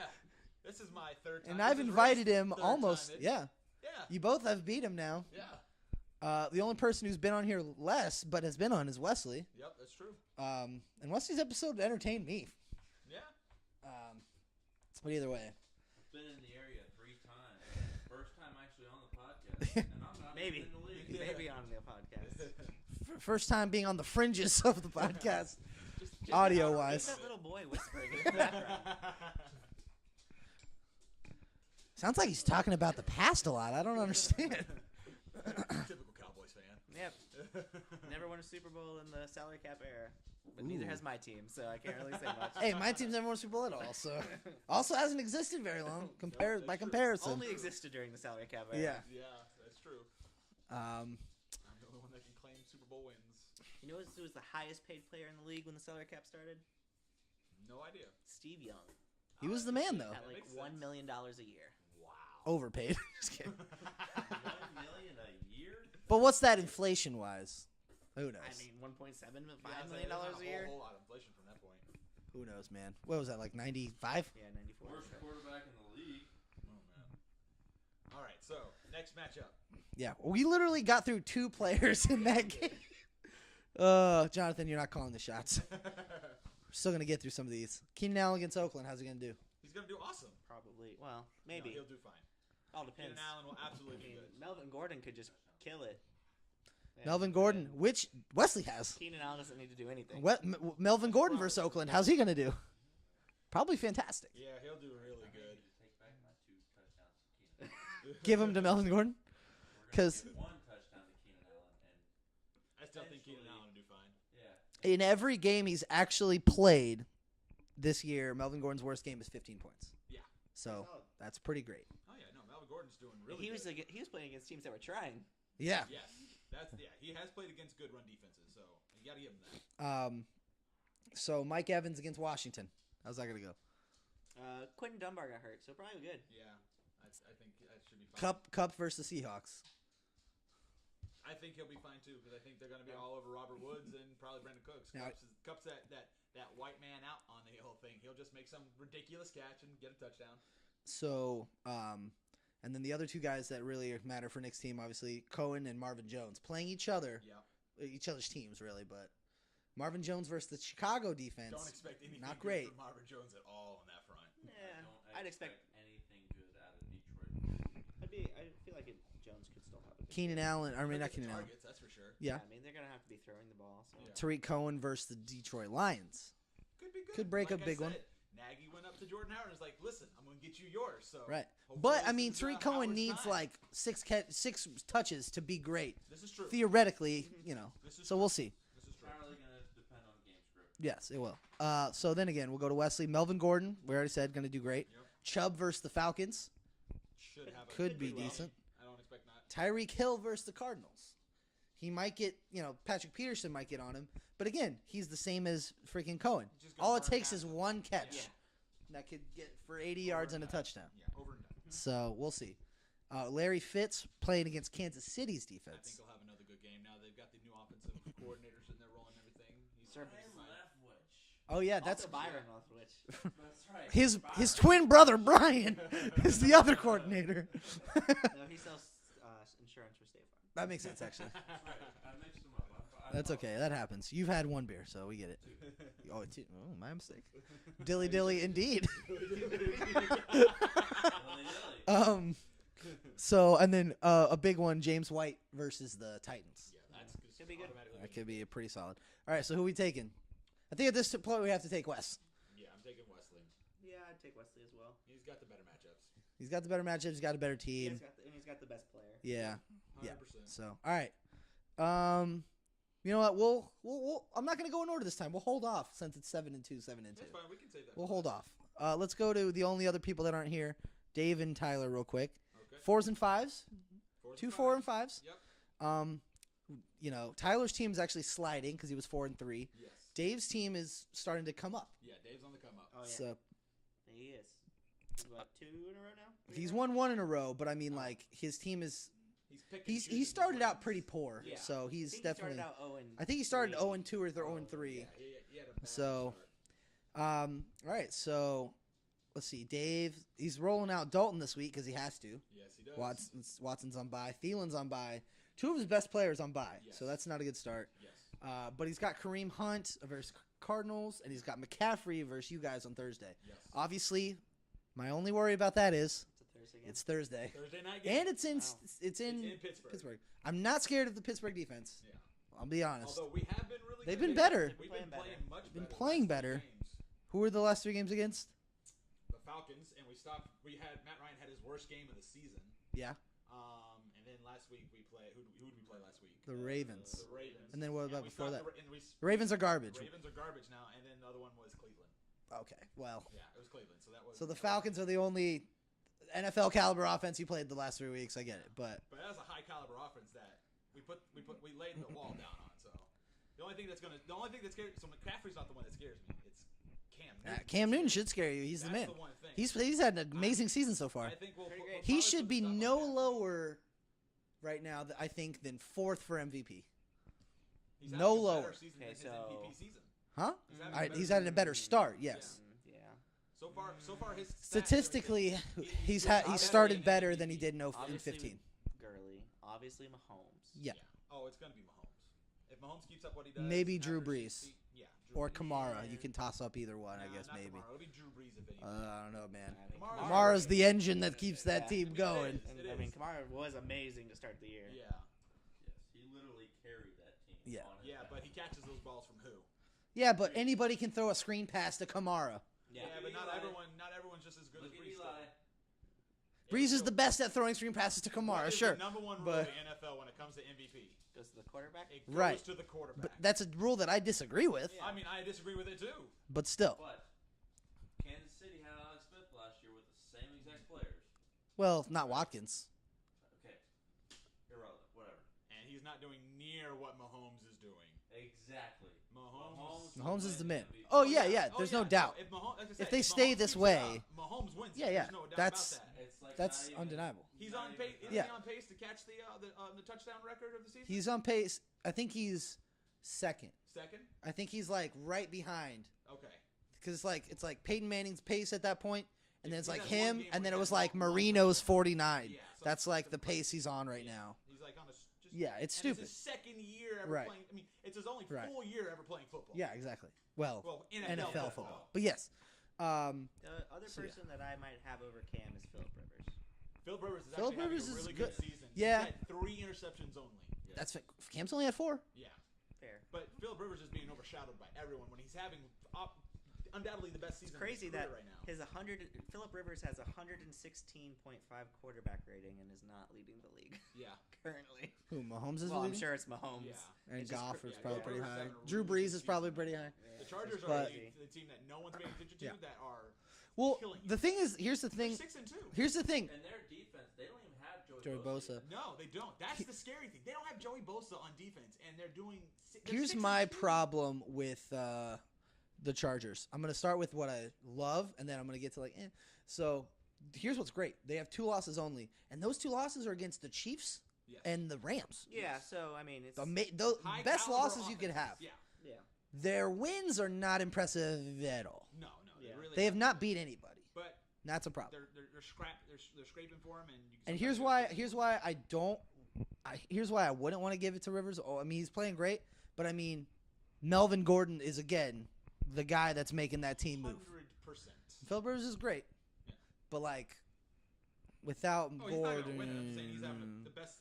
This is my third time. and This I've is invited Ray's him third almost. time. Yeah, Yeah. you both have beat him now. Yeah. The only person who's been on here less, but has been on, is Wesley. Yep, that's true. And Wesley's episode entertained me. Yeah. But either way, I've been in the area 3 times. First time actually on the podcast, and I'm not Maybe. even in the league. Yeah. Maybe on the podcast. first time being on the fringes of the podcast, Just audio-wise. Who's that little boy whispering in the background? Sounds like he's talking about the past a lot. I don't understand. Typical Cowboys fan. Yep. Never won a Super Bowl in the salary cap era. But neither Ooh. has my team, so I can't really say much. Hey, my team's never won a Super Bowl at all, so also hasn't existed very long by comparison. Only existed during the salary cap era. Yeah. Yeah, that's true. Um, I'm the only one that can claim Super Bowl wins. You know who was the highest paid player in the league when the salary cap started? No idea. Steve Young. he was the man though. At like makes $1 sense. million a year. Wow. Overpaid. Just kidding. $1 million a year? But what's that inflation wise? Who knows? I mean, $1.7 Yeah, $5 so million there's not a year. whole lot of inflation from that point. Who knows, man? What was that, like 95? Yeah, 94. Worst quarterback in the league. Oh man. All right, so next matchup. Yeah, we literally got through 2 players in that game. Jonathan, you're not calling the shots. We're still gonna get through some of these. Keenan Allen against Oakland. How's he gonna do? He's gonna do awesome. Probably. Well, No, maybe. he'll do fine. All depends. Keenan Allen will I absolutely mean, be good. Melvin Gordon could just kill it. Yeah. Melvin Gordon, which Wesley has. Keenan Allen doesn't need to do anything. Melvin Gordon versus Oakland. How's he gonna do? Probably fantastic. Yeah, he'll do really good. Take back my 2 touchdowns to Keenan. Give him to Melvin Gordon. We're gonna 'Cause- give 1 touchdown to Keenan Allen, and I still think Keenan Allen will do fine. yeah. In every game he's actually played this year, Melvin Gordon's worst game is 15 points. Yeah. So Solid. that's pretty great. Oh yeah, no, Melvin Gordon's doing really he was good. he was playing against teams that were trying. Yeah. Yes, he has played against good run defenses, so you gotta give him that. So Mike Evans against Washington. How's that gonna go? Quentin Dunbar got hurt, so probably good. Yeah, I think that should be fine. Cup versus the Seahawks. I think he'll be fine too because I think they're gonna be all over Robert Woods and probably Brandon Cooks. Now- Cup's that white man out on the whole thing. He'll just make some ridiculous catch and get a touchdown. So, and then the other 2 guys that really matter for Nick's team, obviously Cohen and Marvin Jones, playing each other, Yeah. each other's teams really. But Marvin Jones versus the Chicago defense. Don't expect anything Not good great. from Marvin Jones at all on that front. Yeah, Don't I'd expect. anything good out of Detroit. I feel like Jones could still have a good Keenan game. Allen. I mean, not Get the Keenan Allen. targets, that's for sure. Yeah. I mean, they're going to have to be throwing the ball. So. Yeah. Tariq Cohen versus the Detroit Lions. Could be good. Could break a Like I big one. said, Nagy went up to Jordan Howard and was like, "Listen, I'm going to get you yours." So Right. hopefully But, I this mean, is, Tariq Cohen Howard's needs, time. like, six touches to be great. This is true. Theoretically, you know. This is So true. we'll see. This is true. Entirely going to depend on game script. Yes, it will. So then again, we'll go to Wesley. Melvin Gordon, we already said, going to do great. Yep. Chubb versus the Falcons. Should have a Could be well. decent. I don't expect not. Tyreek Hill versus the Cardinals. He might get, Patrick Peterson might get on him. But again, he's the same as freaking Cohen. He's just gonna All it burn takes is passes. one catch. Yeah. That could get for 80 yards and a touchdown. Yeah, over and done. So we'll see. Larry Fitz playing against Kansas City's I think defense. he'll have another good game. Now they've got the new offensive coordinator sitting there rolling everything. He's Sir, Ryan Leftwich. Oh yeah, that's also Byron Leftwich. That's right. his twin brother Brian is the other coordinator. No, he sells insurance for State Farm. That makes sense actually. That's right. I mixed them up. That's okay. That happens. You've had one beer, so we get it. Oh, my mistake. Dilly dilly indeed. So and then a big one, James White versus the Titans. Yeah, that's Could be good. That could be pretty solid. All right, so who we taking? I think at this point we have to take Wes. Yeah, I'm taking Wesley. Yeah, I'd take Wesley as well. He's got the better matchups. He's got the better matchups. He's got a better team. He's got the best player. Yeah. 100%. Yeah. So all right. You know what? We'll I'm not gonna go in order this time. We'll hold off since it's 7-2, 7-2. That's fine. We can say that. We'll hold off. Let's go to the only other people that aren't here, Dave and Tyler, real quick. Okay. 4s and 5s, 2 and 4 and 5s. Yep. Tyler's team is actually sliding because he was 4 and 3. Yes. Dave's team is starting to come up. Yeah, Dave's on the come up. Oh, yeah. So He is. He's what, 2 in a row now? he's won 1 in a row, but I mean, like his team is He's picked and he choosing started his out wins. pretty poor. Yeah. So I he's think definitely. He started out 0 and I think he started 3. 0 and 2 or 0 and 3. Yeah, he had a bad So, start. All right, so let's see. Dave, he's rolling out Dalton this week because he has to. Yes, he does. Watson's on bye. Thielen's on bye. 2 of his best players on bye. Yes. So that's not a good start. Yes. But he's got Kareem Hunt versus Cardinals, and he's got McCaffrey versus you guys on Thursday. Yes. Obviously, my only worry about that is It's a Thursday game. it's Thursday, Thursday night game. and it's in Wow. it's in Pittsburgh. Pittsburgh. I'm not scared of the Pittsburgh defense. Yeah. I'll be honest. Although we have been really They've good. been better. We've Playing been better. playing much Been better. playing the last better. two games. Who were the last 3 games against? The Falcons, and we stopped. Matt Ryan had his worst game of the season. Yeah, And then last week we played. Who did we play last week? the Ravens. The Ravens. And then what Yeah, about we before stopped that? The The Ravens are garbage. Ravens are garbage now, and then the other one was Cleveland. Okay, well, Yeah, it was Cleveland. So that was. so the Falcons are the only NFL caliber offense you played the last 3 weeks. I get it, but But that was a high caliber offense that we laid the wall down on. So the only thing that scares. So McCaffrey's not the one that scares me. It's Cam Newton. Cam Newton should scare you. He's the That's man. the one thing. He's had an amazing season so far. I think we'll Pretty we'll great. He probably should put be stuff on no Cam. lower right now, I think, than 4th for MVP. He's no having a lower. better season than Okay, his so- MVP season. Huh? He's having All right, better he's had a season better than start. MVP. Yes. Yeah. So far his stats Statistically, are- he better started than better MVP. than he did in Obviously 15. Gurley. Obviously Mahomes. Yeah. Oh, it's gonna be Mahomes. If Mahomes keeps up what he does, Maybe Drew after Brees. 60 yeah. Drew Or Brees. Kamara. You can toss up either one, I Nah, guess, not maybe. Kamara. It'll be Drew Brees if anything. I don't know, man. I think Kamara's Kamara's the engine that keeps that Yeah. team going. And, It I mean, is. Kamara was amazing to start the year. Yeah. Yes, he literally carried that team. Yeah. on his Yeah, back. but he catches those balls from who? Yeah, but anybody can throw a screen pass to Kamara. Yeah, Yeah. but not Eli. everyone's just as good Look as at Brees. Eli. Breeze is the best at throwing screen passes to What Kamara, is sure. the number one rule but- in the NFL when it comes to MVP? Goes to the quarterback. It goes Right. to the quarterback. But that's a rule that I disagree with. Yeah. I mean, I disagree with it too. But still. But Kansas City had Alex Smith last year with the same exact players. Well, not Watkins. Okay, irrelevant. Whatever. And he's not doing near what Mahomes is doing. Exactly. Mahomes is the man. MVP. Oh, yeah. There's no doubt. If, Mahomes, like I If said, they stay Mahomes this keeps it way- up, Mahomes wins. Yeah, it. yeah. There's no doubt That's- about that. It's like That's not even- undeniable. He's not on even pace. Is Yeah. he on pace to catch the touchdown record of the season? He's on pace. I think he's second. Second. I think he's like right behind. Okay. Because it's like Peyton Manning's pace at that point, and then it's He's like had one him, game and where then he it was had like one- Marino's 49. Yeah, so That's like the something pace he's on right Yeah. now. He's like on a. Just, Yeah, it's and stupid. It's his second year ever Right. playing. I mean, it's his only Right. full year ever playing football. Yeah, exactly. Well, Well, NFL football. football. But yes. The other So, yeah. person that I might have over Cam is Philip Rivers. Philip Rivers is Philip actually Rivers having a is really good. good season. Yeah. He's had 3 interceptions only. That's Cam's only had 4. Yeah. Fair. But Philip Rivers is being overshadowed by everyone when he's having undoubtedly the best season It's crazy of his that career right now. his Philip Rivers has 116.5 quarterback rating and is not leading the league Yeah. currently. Who, Mahomes is Well, I'm leading? sure it's Mahomes. Yeah. And It's just Goff cr- is yeah, probably Goff pretty is high. having a Drew really Brees good is probably season. pretty high. The Chargers But- are the team that no one's paying attention to Yeah. that are Well, killing the it. thing is, here's the They're thing. 6-2. Here's the thing. And their defense, they don't even have Joey Bosa. No, they don't. That's the scary thing. They don't have Joey Bosa on defense, and they're doing. Here's my problem with the Chargers. I'm going to start with what I love, and then I'm going to get to So here's what's great. They have 2 losses only, and those 2 losses are against the Chiefs Yes. and the Rams. Yeah, so I mean, it's The High best caliber losses you could offenses. have. Yeah. yeah. Their wins are not impressive at all. No, Yeah. They have not beat anybody. But That's a problem. they're scraping for him, and you can And sometimes here's why I don't. Here's why I wouldn't want to give it to Rivers. Oh, I mean, he's playing great, but I mean, Melvin Gordon is again the guy that's making that team move. 100%. Philip Rivers is great, Yeah. but without Oh, he's not Gordon, gonna win it. I'm saying he's having the best.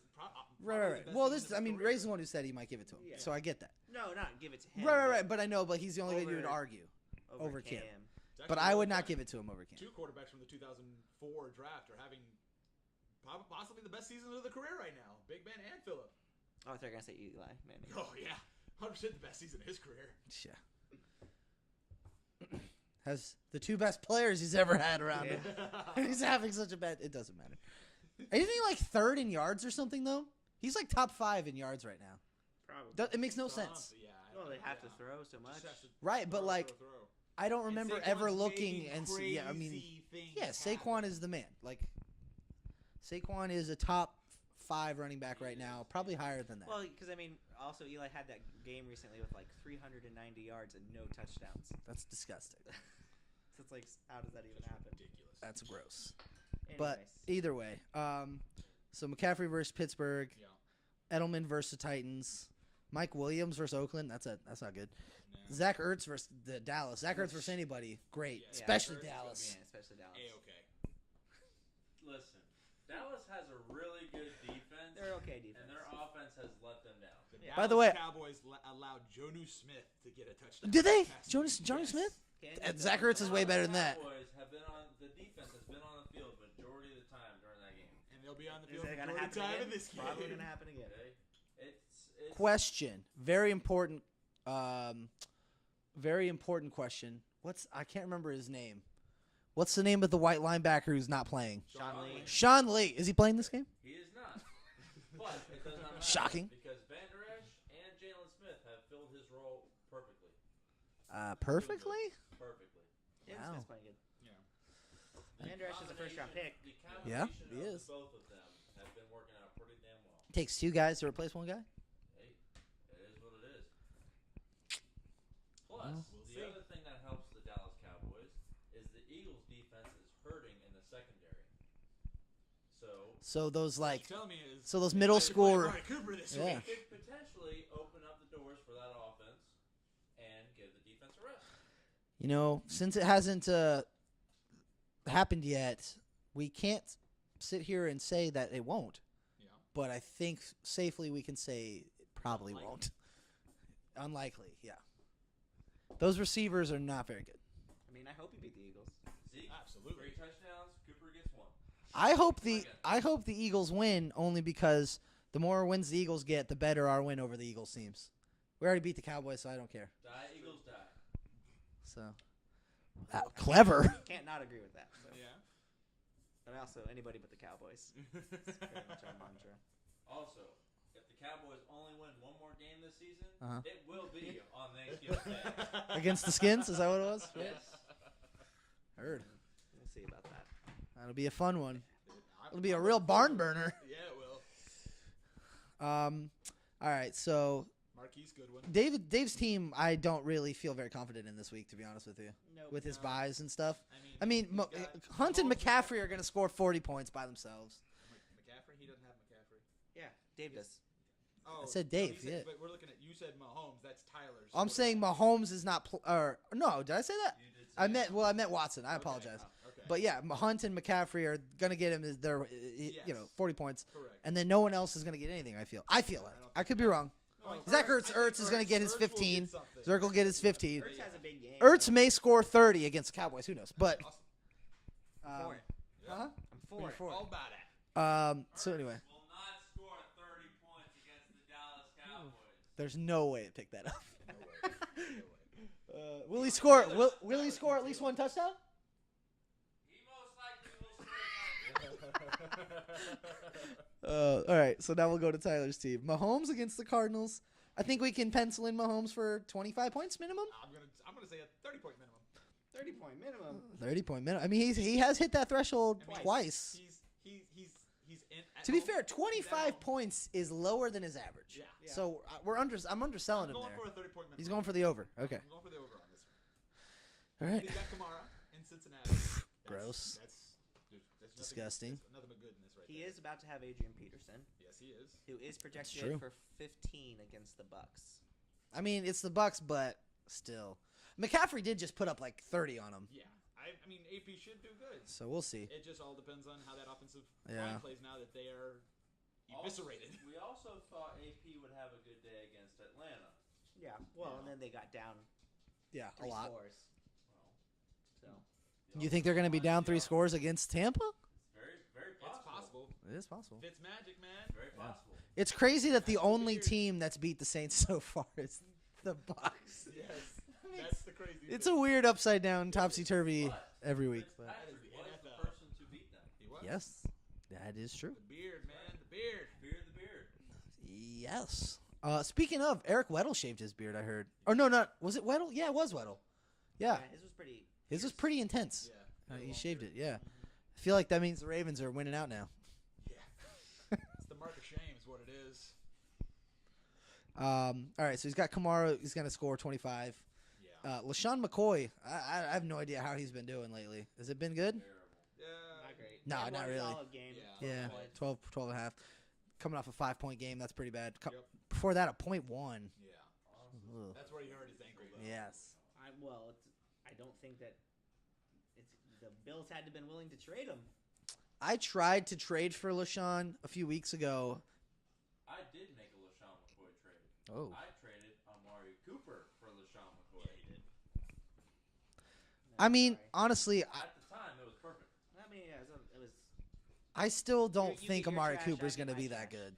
right. Well, Ray's the one who said he might give it to him, Yeah. so I get that. No, not give it to him. Right. But I know, but he's the only guy you would Over- argue. over Cam. It's But actually I would really not fun. give it to him over Cam. 2 quarterbacks from the 2004 draft are having possibly the best seasons of their career right now. Big Ben and Phillip. Oh, they're gonna say Eli Manning. Oh yeah, 100% the best season of his career. Yeah. Has the 2 best players he's ever had around him. He's having such a bad. It doesn't matter. Isn't he like 3rd in yards or something though? He's like top 5 in yards right now. Probably. It makes no sense. Yeah. Well, they have to throw so much. Just has to Right, but throw, like throw, throw. I don't And remember Saquon's ever looking making and see. Yeah, I mean, crazy things yeah, Saquon happen. is the man. Like Saquon is a top 5 running back right now, probably higher than that. Well, because I mean, also Eli had that game recently with like 390 yards and no touchdowns. That's disgusting. So it's like, how does that even happen? Ridiculous. That's gross. Anyways. But either way, so McCaffrey versus Pittsburgh, Yeah. Edelman versus the Titans, Mike Williams versus Oakland. That's not good. No. Zach Ertz versus the Dallas. Zach Ertz versus anybody. Great, Yeah, especially Ertz is Dallas. Yeah, especially Dallas. A-okay. Listen, Dallas has a really good defense. They're okay defense. And their offense has let them down. Yeah. By the Dallas way- Cowboys allowed Jonnu Smith to get a touchdown. Did they? Pass. Johnny Yes. Smith? Can And you- Zach Ertz is way better than that. The defense has been on the field majority of the time during that game. And they'll be on the Is field that for gonna the happen time again? in this game. Probably gonna happen again. Okay, it's Question. Very important. Very important question. I can't remember his name. What's the name of the white linebacker who's not playing? Sean Lee. Sean Lee. Is he playing this game? He is not. But it does not matter. Shocking. Because Van Der Esch and Jalen Smith have filled his role perfectly. Perfectly? Perfectly. Yeah, Wow. Smith's playing good. Yeah. Van Der Esch is a first-round pick. The Yeah, combination he of is. both of them have been working out pretty damn well. Takes 2 guys to replace 1 guy? Hey, it is what it is. Plus, Well, we'll the see. other thing that helps the Dallas Cowboys is the Eagles' defense is hurting in the secondary. So those What you're telling me is so those they middle might be school- playing Amari Cooper this Yeah. week. it could potentially open up the doors for that offense and give the defense a rest. since it hasn't happened yet, we can't sit here and say that it won't. Yeah. But I think safely we can say it probably Unlikely. won't. Unlikely, yeah. Those receivers are not very good. I mean, I hope you beat the Eagles. Zeke, Absolutely. 3 touchdowns. Cooper gets 1. I hope the Eagles win only because the more wins the Eagles get, the better our win over the Eagles seems. We already beat the Cowboys, so I don't care. Die, Eagles, die. So clever. Can't not agree with that. So. Yeah. But also, anybody but the Cowboys. It's very much our mantra. Also, if the Cowboys only win 1 more game this season, Uh-huh. it will be on Thanksgiving Day. Against the Skins, is that what it was? Yes. Heard. We'll see about that. That'll be a fun one. It'll be a real barn burner. Yeah, it will. All right, so Marquise Goodwin. Dave's team, I don't really feel very confident in this week, to be honest with you, Nope. with his No. buys and stuff. I mean, I mean, he's got Hunt and Mahomes McCaffrey are going to score 40 points by themselves. McCaffrey? He doesn't have McCaffrey. Yeah, Dave does. Oh, I said no, Dave, he said- yeah. But we're looking at, you said Mahomes. That's Tyler's. I'm saying Mahomes is not, or no, did I say that? You did say I that. meant Watson. I apologize. Okay. But yeah, Hunt and McCaffrey are gonna get him their, 40 points, Correct. and then no one else is gonna get anything. I feel like I could be wrong. No, Zach I think Ertz is gonna get his Ertz will 15. something. Zerk will get his 15. Ertz has a big game. Ertz may score 30 against the Cowboys. Who knows? But I'm for it. uh-huh. I'm for it. All about it. So anyway, Will not score 30 points against the Dallas Cowboys. there's no way to pick that up. No way. Will he score? Will he score at least one touchdown? He most likely will score. All right, so now we'll go to Tyler's team. Mahomes against the Cardinals. I think we can pencil in Mahomes for 25 points minimum. I'm gonna say a 30-point minimum. 30-point minimum. 30-point minimum. I mean, he has hit that threshold twice. He's in. To be fair, 25 points is lower than his average. Yeah. So I'm underselling him going there. for a 30-point minimum. He's going for the over. Okay. I'm going for the over on this one. All right. He's got Kamara in Cincinnati. Gross. That's Disgusting. Nothing but goodness right He there. is about to have Adrian Peterson, Yes, he is. who is true. projected for 15 against the Bucks. I mean, it's the Bucks, but still, McCaffrey did just put up like 30 on him. Yeah. I mean, AP should do good. So we'll see. It just all depends on how that offensive Yeah. line plays now that they are eviscerated. We also thought AP would have a good day against Atlanta. Yeah. Well, and then they got down Yeah, 3 a lot. scores. So You think they're going to be down 3 scores against Tampa? Very, very It's possible. possible. It is possible. Fitz magic, man. Very possible. It's crazy that the That's only weird. team that's beat the Saints so far is the Bucks. Yes. That's the crazy It's thing. a weird upside down, topsy turvy But every week. But Fitzpatrick the was the NFL. person to beat them. He was. yes, that is true. The beard, man. The beard. Beard the beard. Yes. Speaking of, Eric Weddle shaved his beard. I heard. Or no, not was it Weddle? Yeah, it was Weddle. Yeah, his was pretty. his was pretty intense. Yeah. He shaved it. Yeah, I feel like that means the Ravens are winning out now. Yeah. It's the mark of shame is what it is. All right, so he's got Kamara. He's going to score 25. Yeah. LaShawn McCoy, I have no idea how he's been doing lately. Has it been good? Not great. No, He had not one really. solid game. Yeah, Points. 12 and a half. Coming off a 5-point game, that's pretty bad. Yep. Before that, a 0.1. Yeah. Ugh. That's where he hurt his ankle, though. Yes. I don't think that the Bills had to been willing to trade him. I tried to trade for LaShawn a few weeks ago. I did make a LaShawn McCoy trade. Oh. I traded Amari Cooper for LaShawn McCoy. I mean, Sorry. honestly, At the time, it was perfect. I mean, yeah, it was. I still don't You think get your Amari trash, Cooper's I get going to my be that trash. good.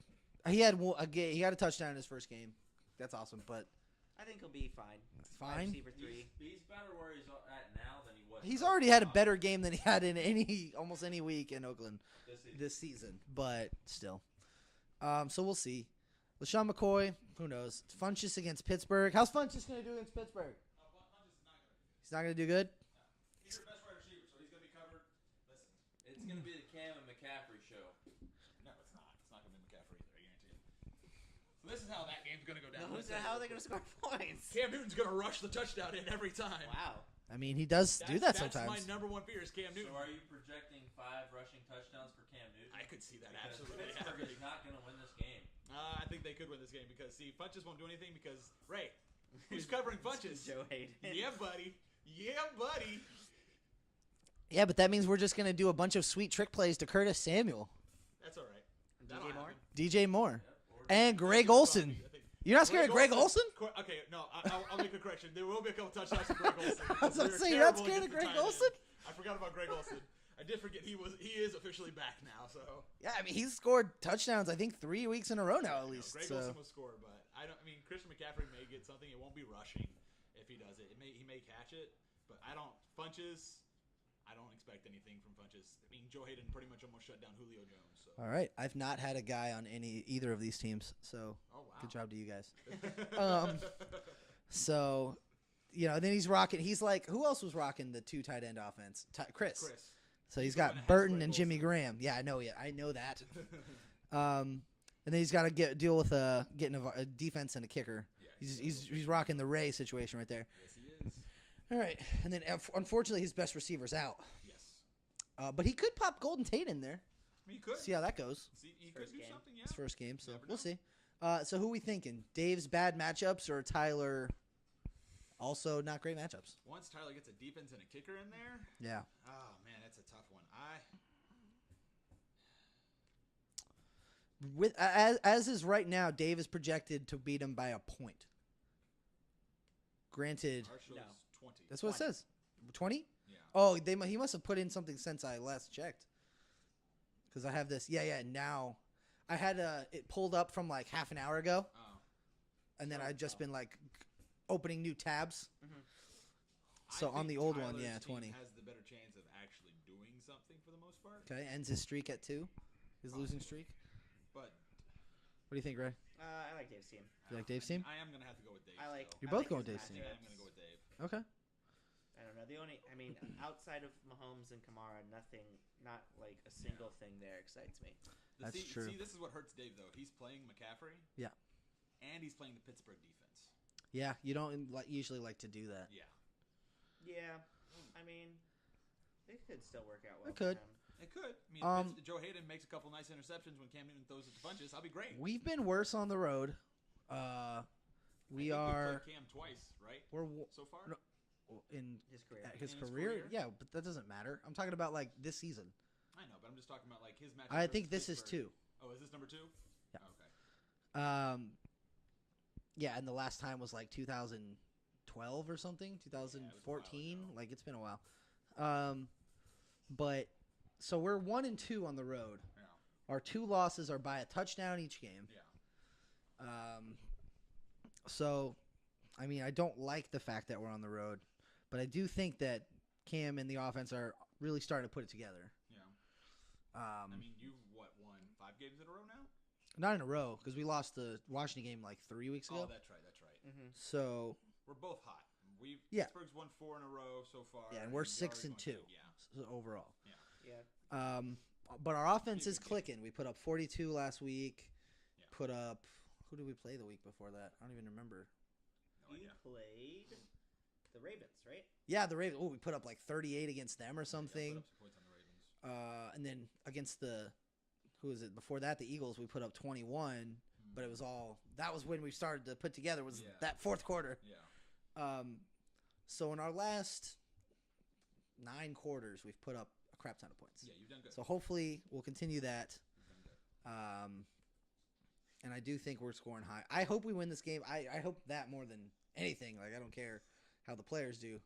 He had he got a touchdown in his first game. That's awesome, but I think he'll be fine. Wide fine. Receiver 3. He's better where he's at now than he was. He's last already had a time. better game than he had in almost any week in Oakland This season. this season, but still. So we'll see. LaShawn McCoy, who knows? Funchess against Pittsburgh. How's Funchess going to do against Pittsburgh? He's not going to do good? He's your best wide receiver, so he's going to be covered. Listen. It's going to be the Cam and McCaffrey show. No, it's not. It's not going to be McCaffrey either, I guarantee you. So this is how that game's going to go down. How are they going to score points? Cam Newton's going to rush the touchdown in every time. Wow. I mean, he does do that That's sometimes. my number one fear is Cam So Newton. are you projecting 5 rushing touchdowns for Cam Newton? I could see that Because absolutely Pittsburgh happening. is not going to win this game. I think they could win this game because, see, Funches won't do anything because, Ray, who's covering Funches? Joe Hayden. Yeah, buddy. Yeah, buddy. Yeah, but that means we're just going to do a bunch of sweet trick plays to Curtis Samuel, That's all right. DJ Moore? DJ Moore, Or and Greg Olson. I think. You're not scared of Greg Olson? Okay, no, I'll make a correction. There will be a couple touchdowns from Greg Olson. I was about to We are say, you're not terrible scared of against the Greg tight end. Olson? I forgot about Greg Olson. I did forget he is officially back now. So Yeah, I mean, he's scored touchdowns, I think, 3 weeks in a row now, at least. Greg So. Olson will score, but I mean, Christian McCaffrey may get something. It won't be rushing if he does it. He may catch it, but I don't. Funches, I don't expect anything from Funches. I mean, Joe Hayden pretty much almost shut down Julio Jones. So. All right. I've not had a guy on either of these teams, so Oh wow. good job to you guys. So, then he's rocking. He's like, who else was rocking the 2 tight end offense? Chris. Chris. So he's He's the one got that has Burton Greg and Jimmy Olsen. Graham. Yeah, I know that. And then he's got to deal with getting a defense and a kicker. Yeah, He's rocking the Ray situation right there. Yes, he is. All right, and then unfortunately his best receiver's out. Yes. But he could pop Golden Tate in there. I mean, he could. See how that goes. See, he could First do game. something. Yeah. His first game, so Never we'll know. see. So who we thinking? Dave's bad matchups or Tyler? Also not great matchups. Once Tyler gets a defense and a kicker in there, Yeah. oh man, that's a a tough one. With as is right now, Dave is projected to beat him by a point. Granted, Our show's No. 20. that's what it 20. says. 20? Yeah. Oh, he must have put in something since I last checked. Because I have this. Yeah. Now, I had it pulled up from like half an hour ago, Oh. and then Oh, I'd just oh. been like opening new tabs. I So on think the old one, Tyler's yeah, team 20. has the better chance of actually doing something for the most part. Okay, ends his streak at 2. His losing streak. But What do you think, Ray? I like Dave's team. You like Dave's team? I am gonna have to go with Dave. I like. still. You're I both like going his Dave's I team. think I am matchups. gonna go with Dave. Okay. I don't know. I mean, outside of Mahomes and Kamara, not like a single thing there excites me. That's true. See, this is what hurts Dave though. He's playing McCaffrey. Yeah. And he's playing the Pittsburgh defense. Yeah, you don't usually like to do that. Yeah. Yeah, I mean, it could still work out well. It could. For him. It could. I mean, if Joe Hayden makes a couple nice interceptions when Cam Newton throws it to punches, I'll be great. We've been worse on the road. We I think are. We've played Cam twice, right? We're So far. No. in His career. his In his career. career? Yeah, but that doesn't matter. I'm talking about like this season. I know, but I'm just talking about like his match. I think this is 2. Oh, is this number 2? Yeah. Okay. Yeah, and the last time was like 2012 or something, a while 2014. ago. Like it's been a while. But so we're 1 and 2 on the road. Yeah. Our 2 losses are by a touchdown each game. Yeah. So, I mean, I don't like the fact that we're on the road, but I do think that Cam and the offense are really starting to put it together. Yeah. I mean, you've won 5 games in a row now? Not in a row because we lost the Washington game like 3 weeks ago. Oh, that's right. That's right. Mm-hmm. So We're both hot. Yeah. Pittsburgh's won 4 in a row so far. yeah, and we're we 6 already and going 2 good. Yeah. overall. Yeah. But our offense is Good game. clicking. We put up 42 last week. Yeah. Put up. Who did we play the week before that? I don't even remember. No You idea. played the Ravens, right? Yeah, the Ravens. Oh, we put up like 38 against them or Yeah, something. put up some points on the Ravens. And then against the, who is it? Before that, the Eagles, we put up 21. But it was all, that was when we started to put together, was Yeah. that fourth quarter. Yeah. So in our last 9 quarters, we've put up a crap ton of points. Yeah, you've done good. So hopefully we'll continue that. You've done good. And I do think we're scoring high. I hope we win this game. I hope that more than anything. Like, I don't care how the players do.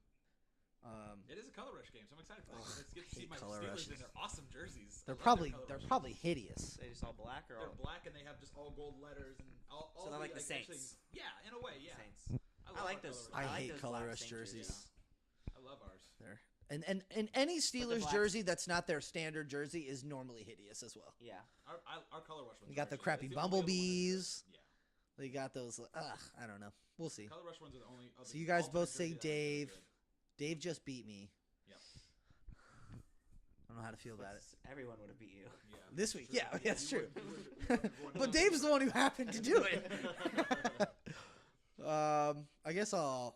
It is a color rush game, so I'm excited for Ugh, this. Let's get to see hate my color Steelers rushes. in their awesome jerseys. They're I love probably their color they're rushes. probably hideous. They just all black or They're all black and they have just all gold letters and all. So they're like the Saints. Actually, yeah, in a way, yeah. Saints. love I like our those. color I rush. like hate those color black rush Saints jerseys. I love ours. There. And any Steelers black- jersey that's not their standard jersey is normally hideous as well. Yeah. Our color rush ones. You got the are actually- crappy it's the only other one that's bumblebees. good. Yeah. They got those. I don't know. We'll see. Color rush ones are the only. Other So you guys alternate both say jersey that I think are Dave. good. Dave just beat me. Yep. I don't know how to feel about it. Everyone would have beat you. Yeah. This week, True. yeah, that's You true. would have won But this. Dave's the one who happened to do it. I guess I'll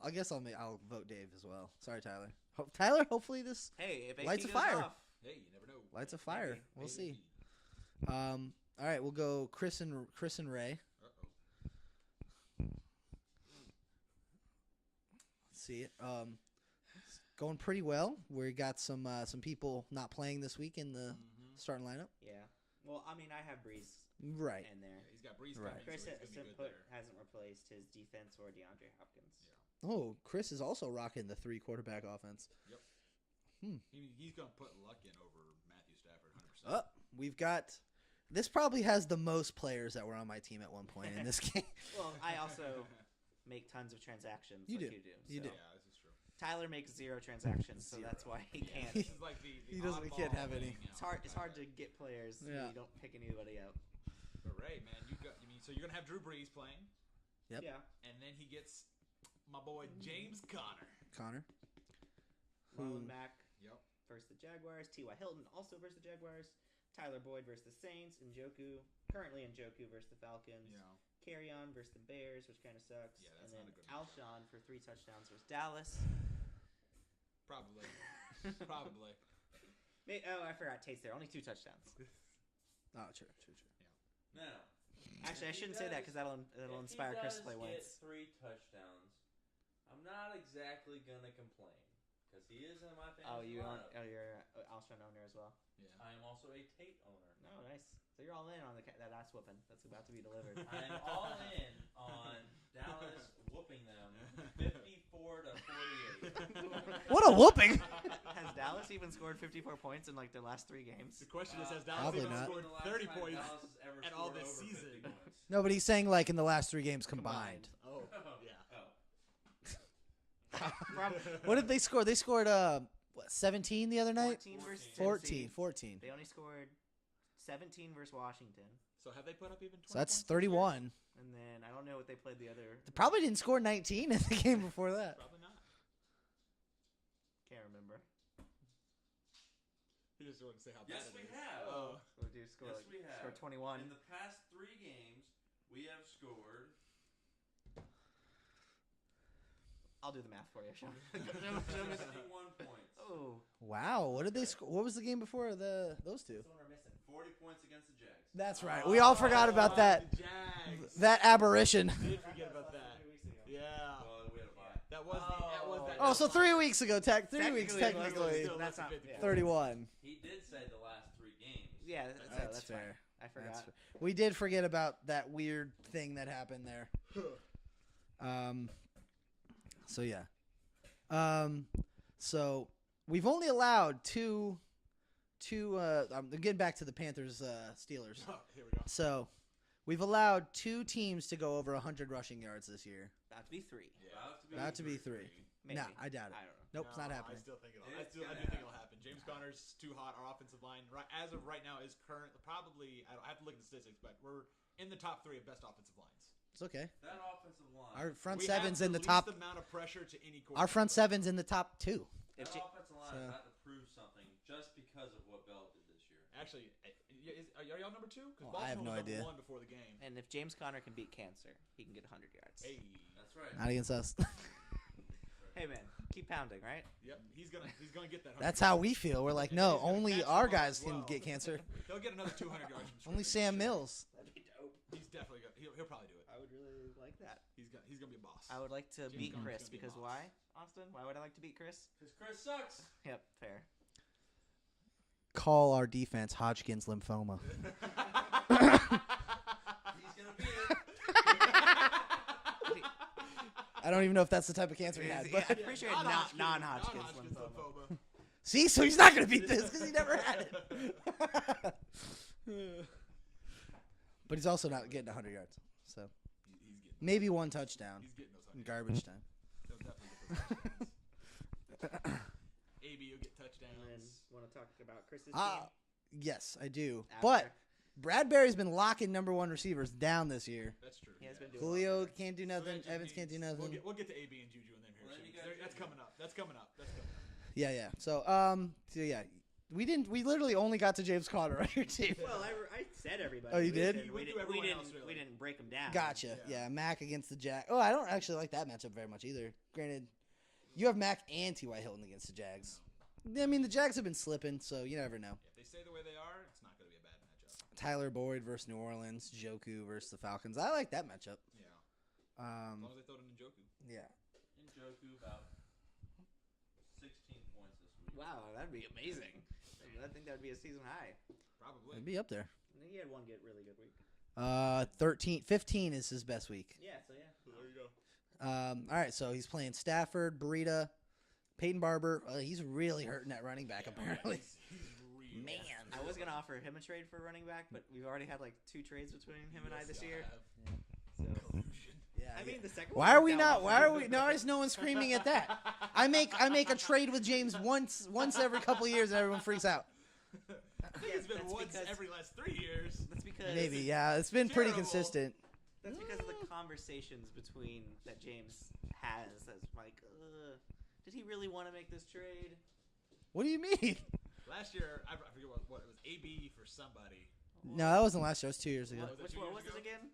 vote Dave as well. Sorry, Tyler. Tyler, hopefully this Hey, if Lights AC a goes fire. off, Hey, you never know. lights a fire. Maybe. We'll Maybe. see. All right, we'll go Chris and Ray. Uh-oh. Let's see it. It's going pretty well. We got some people not playing this week in the Mhm. starting lineup. yeah. Well, I mean, I have Breeze Right. in there. Yeah, he's got Breeze Right. coming, Chris so he's gonna be good there. hasn't replaced his defense or DeAndre Hopkins. Yeah. Oh, Chris is also rocking the 3 quarterback offense. He's gonna put Luck in over Matthew Stafford, 100%. We've got. This probably has the most players that were on my team at one point in this game. Well, I also make tons of transactions. You like do. you do. You so. do. Yeah, this is true. Tyler makes 0 transactions, so Zero. that's why he Yeah, can't. this is like the He doesn't- he can't oddball have any. thing, you know, It's hard. It's kinda. hard to get players. Yeah. You don't pick anybody out. But Ray, man, so you're gonna have Drew Brees playing, Yep. Yeah. and then he gets my boy James Conner. Connor. Marlon Mack Yep. versus the Jaguars. T.Y. Hilton also versus the Jaguars. Tyler Boyd versus the Saints. Currently Njoku versus the Falcons. Yeah. Carry on versus the Bears, which kind of sucks. Yeah, that's and then not a good matchup. Alshon for 3 touchdowns versus Dallas. Probably. Probably. I forgot Tate's there. Only 2 touchdowns. Oh, true. Now, Actually, I If he shouldn't say that does- because that'll if inspire he Chris does to play get Wentz. 3 touchdowns, I'm not exactly gonna complain because he is in my fantasy Oh, lineup. you're also an owner as well. Yeah. I am also a Tate owner. Oh, nice. So you're all in on that ass whooping that's about to be delivered. I am all in on Dallas whooping them 54 to 48. What a whooping! Has Dallas even scored 54 points in like their last 3 games? The question is, has Dallas Probably even not. scored The last 30 time points Dallas has ever at all scored this over season? 50 points. No, but he's saying like in the last 3 games combined. Oh, Oh. yeah. What did they score? They scored 17 the other night. 14 versus 14. Tennessee. They only scored 17 versus Washington. So have they put up even 20 So that's points this year? 31. And then I don't know what they played the other. They probably didn't score 19 in the game before that. Probably not. Can't remember. He just wanted to say how Yes, bad we it is. have. Oh. So do score Yes, like, we have. score 21. In the past 3 games, we have scored. I'll do the math for you, Sean. 61 points. Oh, Wow, what did they score? What was the game before those two? that's the one we're missing. 40 points against the Jags. That's right. We all forgot about that. The Jags. That aberration. Did forget about that. 3 weeks ago. Yeah. Well, we had a bye. That was that. Oh, so 3 weeks ago. 3 weeks Technically, technically. Still That's less than not- 50 yeah. 31. He did say the last 3 games. Yeah, That's that's fair. fine. I forgot. That's fair. We did forget about that weird thing that happened there. So yeah. So we've only allowed two. I'm getting back to the Panthers Steelers. Oh, here we go. So we've allowed 2 teams to go over 100 rushing yards this year. About to be 3. About to be 3. Maybe. Nah, I doubt it. I don't know. Nope, it's not No, happening. I still think It's I gonna do think it'll happen. James Conner's too hot. Our offensive line, as of right now, is currently probably. I have to look at the statistics, but we're in the top 3 of best offensive lines. It's okay. That offensive line. Our front We seven's have in the least top. amount of pressure to any Our front seven's in the top 2. that If Ja- offensive line has had to prove something just because of what Bell did this year. Actually, are y'all number 2? Because Oh, I have no was number idea. 1 before the game. And if James Conner can beat cancer, he can get 100 yards. Hey. That's right. Not against us. Hey, man, keep pounding, right? Yep. He's gonna get that. 100 That's how we feel. We're like, And no, he's gonna only catch our the ball guys as can well. get cancer. He'll get another 200 yards from Only scrimmage. Sam Mills. That'd be dope. He's definitely gonna. He'll probably do it. I would really like that. He's gonna be a boss. I would like to James beat Conner's Chris gonna be a because boss. why, Austin? Why would I like to beat Chris? Because Chris sucks. Yep, fair. Call our defense Hodgkin's lymphoma. He's gonna beat it. I don't even know if that's the type of cancer he had. Yeah, But I'm pretty sure he had non-Hodgkin's lymphoma. see, so he's not gonna beat this because he never had it. But he's also not getting 100 yards. So He's getting. maybe 1 touchdown He's getting those in 100 garbage time. He'll definitely get those touchdowns. AB, you'll get touchdowns. And then want to talk about Chris's Ah, team? yes, I do. After. But Bradbury's been locking number 1 receivers down this year. That's true. He has been doing Julio can't do So nothing. that just Evans can't do means- nothing. We'll get to AB and Juju and them here Well, then soon. you got That's Juju. coming up. That's coming up. Yeah. So yeah, we literally only got to James Conner on your team. Well, I said everybody. Oh, you did? We We didn't, do everyone we didn't, else, really. we didn't break them down. Gotcha. Yeah. Yeah, Mac against the Jags. Oh, I don't actually like that matchup very much either. Granted, you have Mac and T.Y. Hilton against the Jags. I mean, the Jags have been slipping, so you never know. If they stay the way they are, it's not going to be a bad matchup. Tyler Boyd versus New Orleans, Joku versus the Falcons. I like that matchup. Yeah. As Um, long as they throw it in Njoku. yeah. Njoku about 16 points this week. Wow, that'd be amazing. I think that would be a season high. Probably. It'd be up there. And then he had one really good week. 15 is his best week. Yeah, so yeah. There you go. All right, so he's playing Stafford, Breida, Peyton Barber. He's really hurting that running back, apparently. He's really Man. I was gonna offer him a trade for running back, but we've already had like 2 trades between him and I this year. So Yeah, I mean, the second. why one are worked we out not? well Why for are me. we? No, is no one screaming at that? I make a trade with James once every couple of years, and everyone freaks out. It's been that's once because- every last 3 years. That's because Maybe, yeah, it's been pretty Terrible. consistent. That's because of the conversations between that James has. That's like, did he really want to make this trade? What do you mean? Last year, I forget what it was. AB for somebody. No, that wasn't last year. It was 2 years ago. Was it Which 2 one years was it ago? again?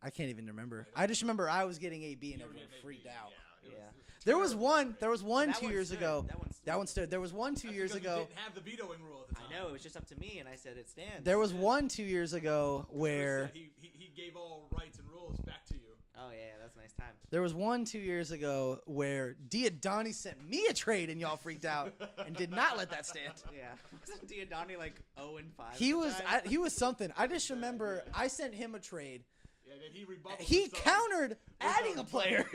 I can't even remember. I just remember I was getting AB and You were everyone getting freaked AB, out. Yeah. Yeah. There was one. There was one That 2 one years stood. ago. That one stood. There was one 2 That's years because you ago. didn't have the vetoing rule at the time. I know. It was just up to me, and I said it stands. There was one 2 years ago Chris where said he gave all rights and rules back to you. Oh yeah, that's a nice time. There was one 2 years ago where Diodani sent me a trade and y'all freaked out and did not let that stand. Yeah, wasn't Diodani like 0-5? He was something. I just remember I sent him a trade. Yeah, then he rebutted. He countered adding a player,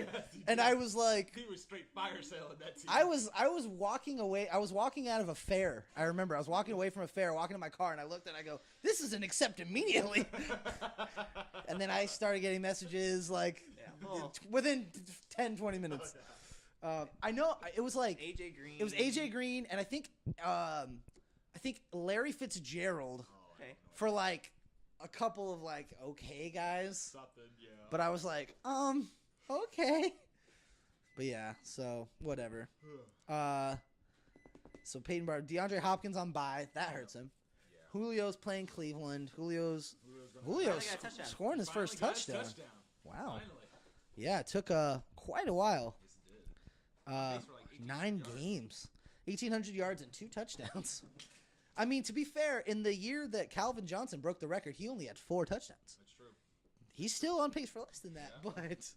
and I was like, he was straight fire selling that team. I was walking away. I was walking out of a fair. I remember I was walking away from a fair, walking to my car, and I looked and I go, "This is an accept immediately." And then I started getting messages like within 10, 20 minutes. I know it was like AJ Green. It was AJ Green, and I think Larry Fitzgerald Okay. for like a couple of like okay guys. Something, yeah. But I was like, okay. But yeah, so whatever. So Peyton Barber, DeAndre Hopkins on bye, that hurts him. Yeah. Julio's playing Cleveland. Julio's Finally got a touchdown. scoring his first touchdown. Wow. Finally. Yeah, it took quite a while. Yes, it did. Uh, For like 9 yards. games, 1,800 yards and 2 touchdowns. I mean, to be fair, in the year that Calvin Johnson broke the record, he only had 4 touchdowns. That's true. He's still on pace for less than that, Yeah. but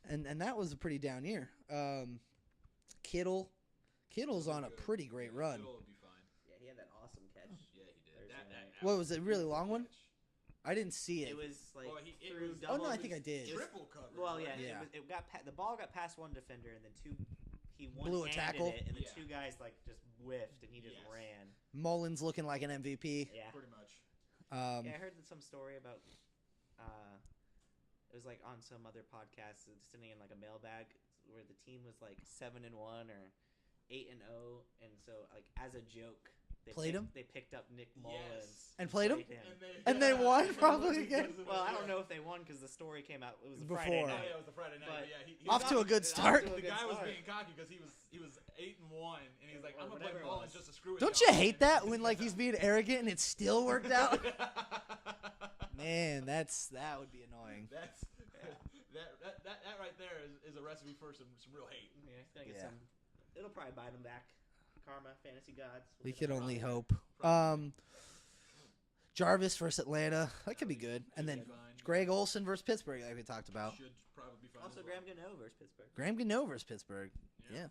and that was a pretty down year. Kittle's on a pretty great run. Kittle would be fine. Yeah, he had that awesome catch. Yeah, he did. Thursday night. What was it? Really long one? catch. I didn't see it. It was like Well, it through was- double. Oh no, I think I did. Triple coverage. Well, yeah, right? Yeah. It got the ball got past one defender, and then he Blew a tackle. it, and the Yeah. 2 guys like just whiffed, and he just Yes. ran. Mullins looking like an MVP. Yeah. Pretty much. Yeah, I heard some story about. It was like on some other podcast, sitting in like a mailbag where the team was like 7-1 or 8-0, and so like as a joke, Played him? They picked up Nick Mullins And played him? him. And they won probably again? Because of Well, it, I don't yeah. know if they won because the story came out. It was a Before. Friday Oh night. yeah, it was the Friday night. But- But yeah, he Off was to a out- good Off start. to a The good guy was start. being cocky because he was 8-1, and he was like, Or "I'm gonna play whatever it Mullins was. just to screw it." Don't you hate that when like he's being arrogant and it still worked out? Man, that would be annoying. That's that right there is a recipe for some real hate. Yeah, he's gonna get Yeah. some. It'll probably bite him back. Karma, fantasy gods. We We'll could get only him. hope. Jarvis versus Atlanta, that could be good. And then Should be fine. Greg Olson versus Pittsburgh, like we talked about. Should probably be fine. Also, as well. Graham Gano versus Pittsburgh. Graham Gano versus Pittsburgh. Yeah.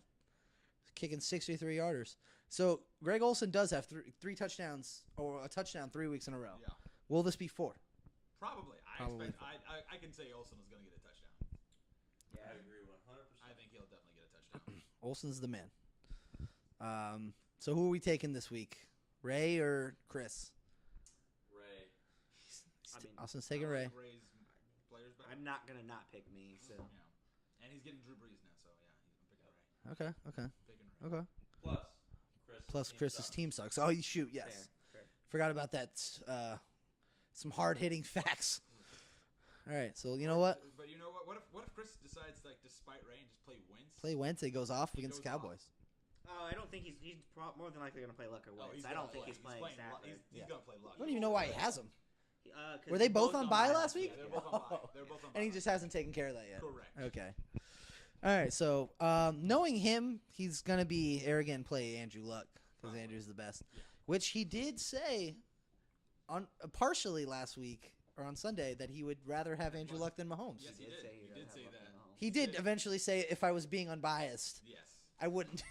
Kicking 63 yarders. So Greg Olson does have three touchdowns or a touchdown 3 weeks in a row. Yeah, Will this be 4? probably. Probably. I can say Olsen is going to get a touchdown. Yeah. I agree 100%. I think he'll definitely get a touchdown. Olson's the man. So who are we taking this week? Ray or Chris? Ray. I mean, Austin's taking I Ray. like Ray's players better. I'm not gonna not pick me. So Yeah, and he's getting Drew Brees now, so yeah, I'm picking Ray. Okay. Picking Ray. Okay. Plus Chris's team sucks. Oh, shoot, yes. fair. Forgot about that. Some hard-hitting facts. All right, so you know what? But you know what? What if Chris decides like to spite Ray and just play Wentz? Play Wednesday goes off against the goes off. Cowboys. Oh, I don't think he's more than likely gonna play Luck or Oh, Wentz. he's I don't gonna think play. he's playing Stafford. He's Yeah. gonna play Luck. I don't even know why he has them. 'Cause Were they they're both on bye last week? Yeah, they're Yeah. both on bye. They're both on bye. And he just hasn't taken care of that yet. Correct. Okay. All right, so knowing him, he's going to be arrogant and play Andrew Luck because Andrew's the best, which he did say on partially last week or on Sunday that he would rather have Andrew Luck than Mahomes. Yes, he He did did. say He he'd did have say Luck that. and Mahomes. He did eventually say if I was being unbiased, Yes. I wouldn't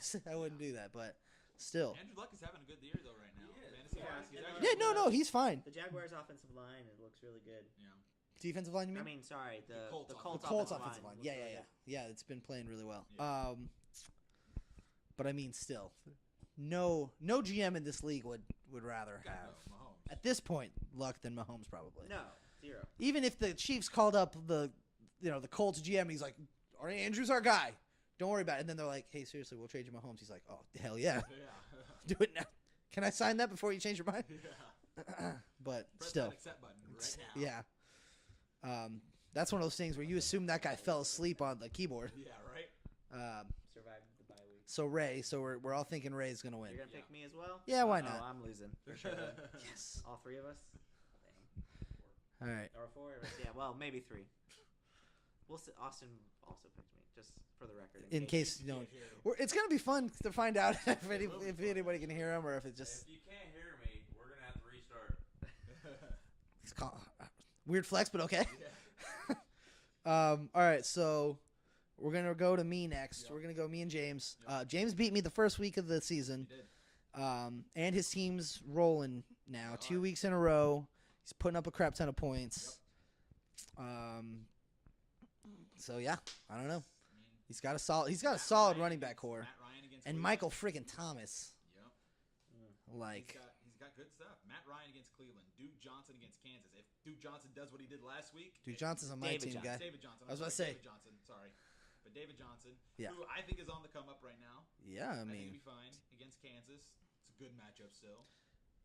do that, but still. Andrew Luck is having a good year though right now. He is. Fantasy Yeah. wise, he's Yeah, actually Yeah, no, he's fine. The Jaguars' offensive line, it looks really good. Yeah. Defensive line, you mean? I mean, sorry, the Colts Colts, Colts offensive offensive line. looks Yeah, really yeah, good. yeah. Yeah, it's been playing really well. Yeah. But I mean, still, no GM in this league would rather Gotta have go, Mahomes. at this point Luck than Mahomes probably. No, 0. Even if the Chiefs called up the Colts GM, he's like, "All right, Andrew's our guy. Don't worry about it." And then they're like, "Hey, seriously, we'll trade you Mahomes." He's like, "Oh, hell yeah, Yeah. do it now. Can I sign that before you change your mind?" Yeah. But Press still, that accept button right now. yeah. That's one of those things where you assume that guy fell asleep on the keyboard. Yeah. Right. Survived the bye week. So Ray, we're all thinking Ray's gonna win. You're gonna Yeah. pick me as well? Yeah, why Oh, not? I'm losing for sure. then. Yes. All 3 of us. All right. Or 4 of us. Yeah, well, maybe 3. We'll see. Austin also picked me, just for the record. In case you don't. Can't hear. It's gonna be fun to find out if anybody can hear him or if it's just If you can't hear me, we're gonna have to restart. it's weird flex, but okay. Yeah. All right, so we're gonna go to me next. Yep. We're gonna go me and James. Yep. James beat me the first week of the season. He did. And his team's rolling now. They 2 are. weeks in a row. He's putting up a crap ton of points. So yeah, I don't know. I mean, He's got a solid Matt solid Ryan running back against- core. Matt Ryan against And Cleveland. Michael friggin' Thomas. Yep. Like He's got good stuff. Matt Ryan against Cleveland. Duke Johnson against Kansas. If Duke Johnson does what he did last week, Duke Johnson's on my David team, Johnson. guy. David Johnson. I was I'm about to sorry, say. David Johnson. Sorry, but David Johnson, Yeah. who I think is on the come up right now. Yeah, I I think mean, he'll be fine against Kansas. It's a good matchup still.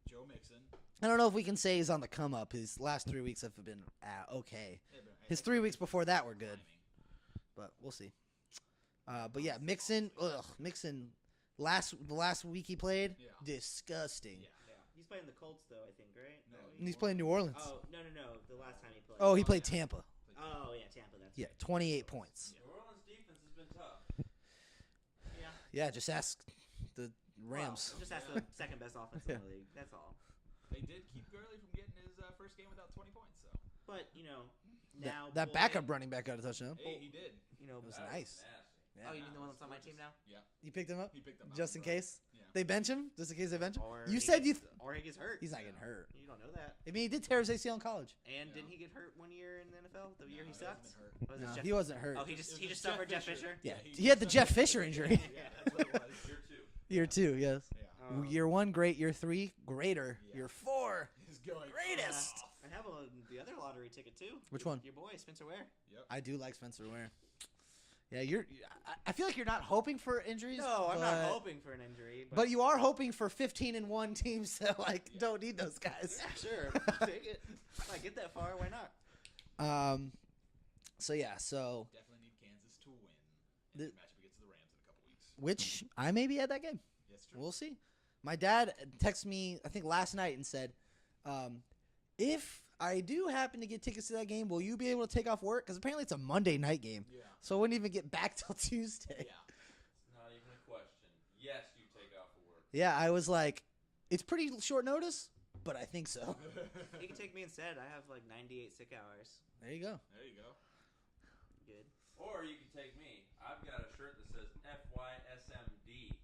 Joe Mixon. I don't know if we can say he's on the come up. His last 3 weeks have been okay. Yeah, but His I- 3 weeks before that were good, timing. but we'll see. But yeah, Mixon. Mixon. The last week he played, Yeah. disgusting. Yeah. Yeah. He's playing the Colts though, I think, right? No, And he's playing New Orleans. Oh no. The last time he played. Oh, he played Tampa. Oh yeah, Tampa. That's Yeah, right. 28 points. New Orleans defense has been tough. Yeah. Yeah, just ask the Rams. Well, just ask the second best offense in the league. That's all. They did keep Gurley from getting his first game without 20 points. So But now that Boyd, backup running back got a touchdown. hey, he did. It was That nice. nasty. Yeah. Oh, you mean the one that's on my team now? Yeah, You picked him up he picked up just in Malcolm case Yeah. they bench him, just in case they bench him. Or You he said gets, or he gets hurt. he's not getting hurt. You don't know that. I mean, he did tear his ACL in college. And Yeah. didn't he get hurt one year in the NFL? The year he hasn't sucked? been hurt. Was it No, Jeff- he wasn't hurt. Oh, It he was just Jeff suffered Jeff Fisher. Fisher. Yeah, he he had the just Jeff suffered- Fisher injury. Yeah, that's what it was. Year two. Year 2, yes. Yeah. Year 1, great. Year 3, greater. Yeah. Year 4, He's going greatest. off. I have the other lottery ticket too. Which one? Your boy Spencer Ware. Yep. I do like Spencer Ware. Yeah, I feel like you're not hoping for injuries. No, I'm not but- hoping for an injury. But you are hoping for 15-1 teams that Yeah. don't need those guys. yeah, sure, take it. If I get that far, why not? So yeah, so Definitely need Kansas to win. The- And the matchup against the Rams in a couple weeks. which I may be at that game. Yes, true. We'll see. My dad texted me, I think last night, and said, if I do happen to get tickets to that game, will you be able to take off work? Because apparently it's a Monday night game, Yeah. so I wouldn't even get back till Tuesday. Yeah. It's not even a question. Yes, you take off of work. Yeah, I was like, it's pretty short notice, but I think so. You can take me instead. I have like 98 sick hours. There you go. There you go. Good. Or you can take me. I've got a shirt that says FYSMD.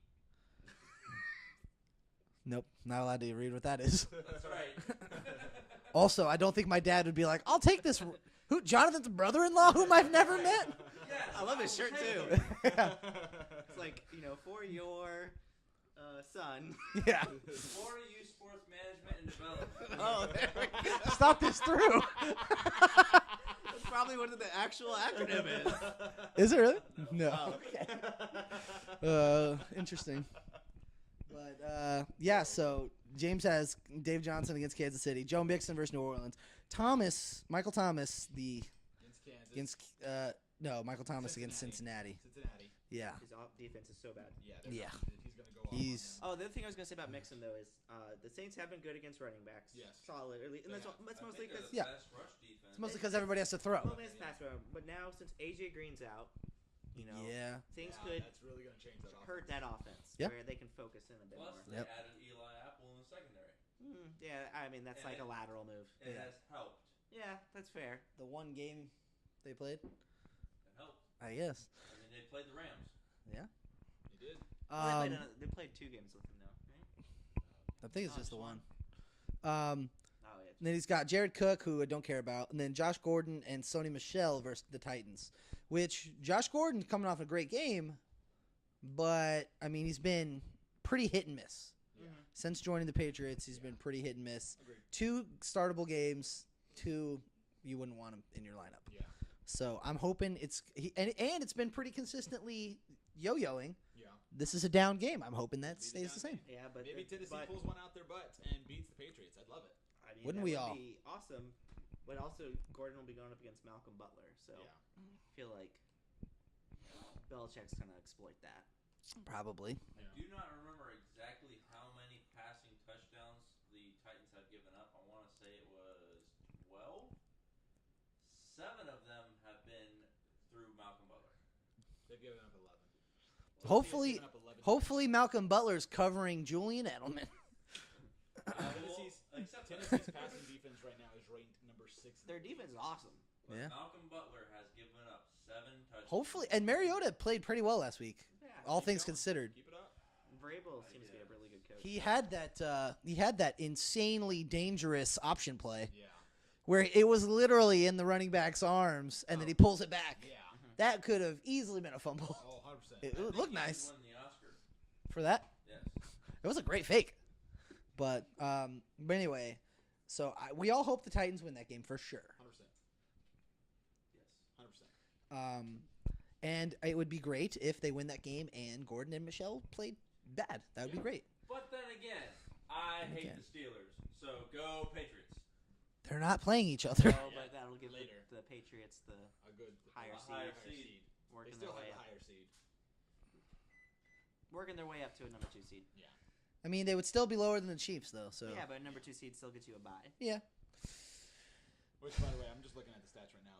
Nope, not allowed to read what that is. That's right. Also, I don't think my dad would be like, I'll take this. Who? Jonathan's brother-in-law, whom I've never met. Yes, I love his will shirt take too. it. Yeah. It's like for your son. Yeah. Florida Youth Sports Management and Development. Oh, there we go. Stop this through. That's probably what the actual acronym is. Is it really? No. Oh. Okay. Interesting. But yeah, so James has Dave Johnson against Kansas City, Joe Mixon versus New Orleans, Michael Thomas Against Kansas. Michael Thomas against Cincinnati. Cincinnati. Yeah. His defense is so bad. Yeah. Yeah. He's going to go off. He's Oh, the other thing I was gonna say about Mixon though is the Saints have been good against running backs. Yes. Solid, and They that's, have. that's I mostly think because they're Yeah. the best rush defense. it's mostly because everybody has to throw. well, it's pass rush. But now since AJ Green's out, Yeah. things Yeah, could That's really going to change that hurt offense. that offense Yeah. where they can focus in a bit Plus, more. they Yep. added Eli Apple in the secondary. Yeah, I mean that's And like a it- lateral move. And Yeah. it has helped. Yeah, that's fair. The one game they played, It helped. I guess. I mean, they played the Rams. He did. Well, they played 2 games with him though, right? I think it's No, just the it's one. Oh yeah. And then he's got Jared Cook, who I don't care about, and then Josh Gordon and Sony Michel versus the Titans. Which Josh Gordon's coming off a great game, but I mean he's been pretty hit and miss Yeah. since joining the Patriots. He's been pretty hit and miss. Agreed. 2 startable games, 2 you wouldn't want him in your lineup. Yeah. So I'm hoping and it's been pretty consistently yo-yoing. Yeah. This is a down game. I'm hoping that Maybe the stays down the same. Yeah, but Maybe Tennessee but, pulls one out their butt and beats the Patriots. I'd love it. I mean, Wouldn't that we would all? be awesome. But also, Gordon will be going up against Malcolm Butler, so Yeah. I feel like Belichick's gonna exploit that. Probably. I do not remember exactly how many passing touchdowns the Titans have given up. I want to say it was 12. 7 of them have been through Malcolm Butler. They've given up 11. Hopefully- They've given up 11. Hopefully Malcolm Butler's covering Julian Edelman. Tennessee's Except Tennessee's passing defense right now is ranked number 6. in Their the league. defense is awesome. But Yeah. Malcolm Butler has given up 7 touchdowns. Hopefully, and Mariota played pretty well last week, Yeah. all Keep things going. considered. Keep it up. Vrabel seems to be a really good coach. He had that insanely dangerous option play Yeah. where it was literally in the running back's arms, and then he pulls it back. Yeah. That could have easily been a fumble. Oh, 100%. It I think looked he nice won the Oscar. for that. Yes. It was a great fake. But anyway, so we all hope the Titans win that game for sure. 100%. Yes. 100%. And it would be great if they win that game and Gordon and Michelle played bad. That would be great. But then again, I hate Again. the Steelers. So go Patriots. They're not playing each other. Oh, but that'll give Later. the Patriots the A good higher A seed. higher higher seed. seed. They Working still their way have a up. higher seed. Working their way up to a number 2 seed. I mean, they would still be lower than the Chiefs, though. So Yeah, but a number 2 seed still gets you a bye. yeah. Which, by the way, I'm just looking at the stats right now.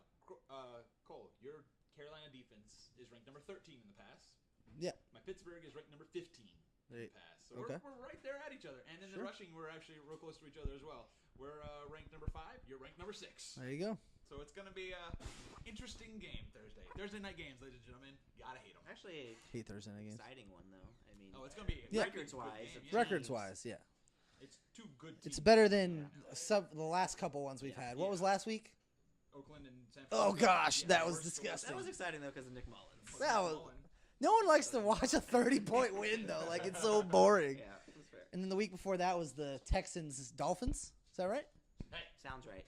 Cole, your Carolina defense is ranked number 13 in the pass. Yeah. My Pittsburgh is ranked number 15 in They- the pass. So okay. we're right there at each other. And in Sure. the rushing, we're actually real close to each other as well. We're ranked number 5. You're ranked number 6. There you go. So it's going to be an interesting game Thursday. Thursday night games, ladies and gentlemen. Gotta hate them. Actually, Hate Thursday night games. exciting one though. I mean, Oh, it's going to be Yeah. Records-wise, Good game, Yeah. Records-wise, yeah. It's 2 good teams. It's better than the last couple ones we've had. What was last week? Oakland and San Francisco. Oh, gosh, Yeah, that the was worst- disgusting. that was exciting though because of Nick Mullins. That was- No one likes to watch a 30-point win, though. Like, it's so boring. Yeah, that's fair. And then the week before that was the Texans-Dolphins. Is that right? Sounds right.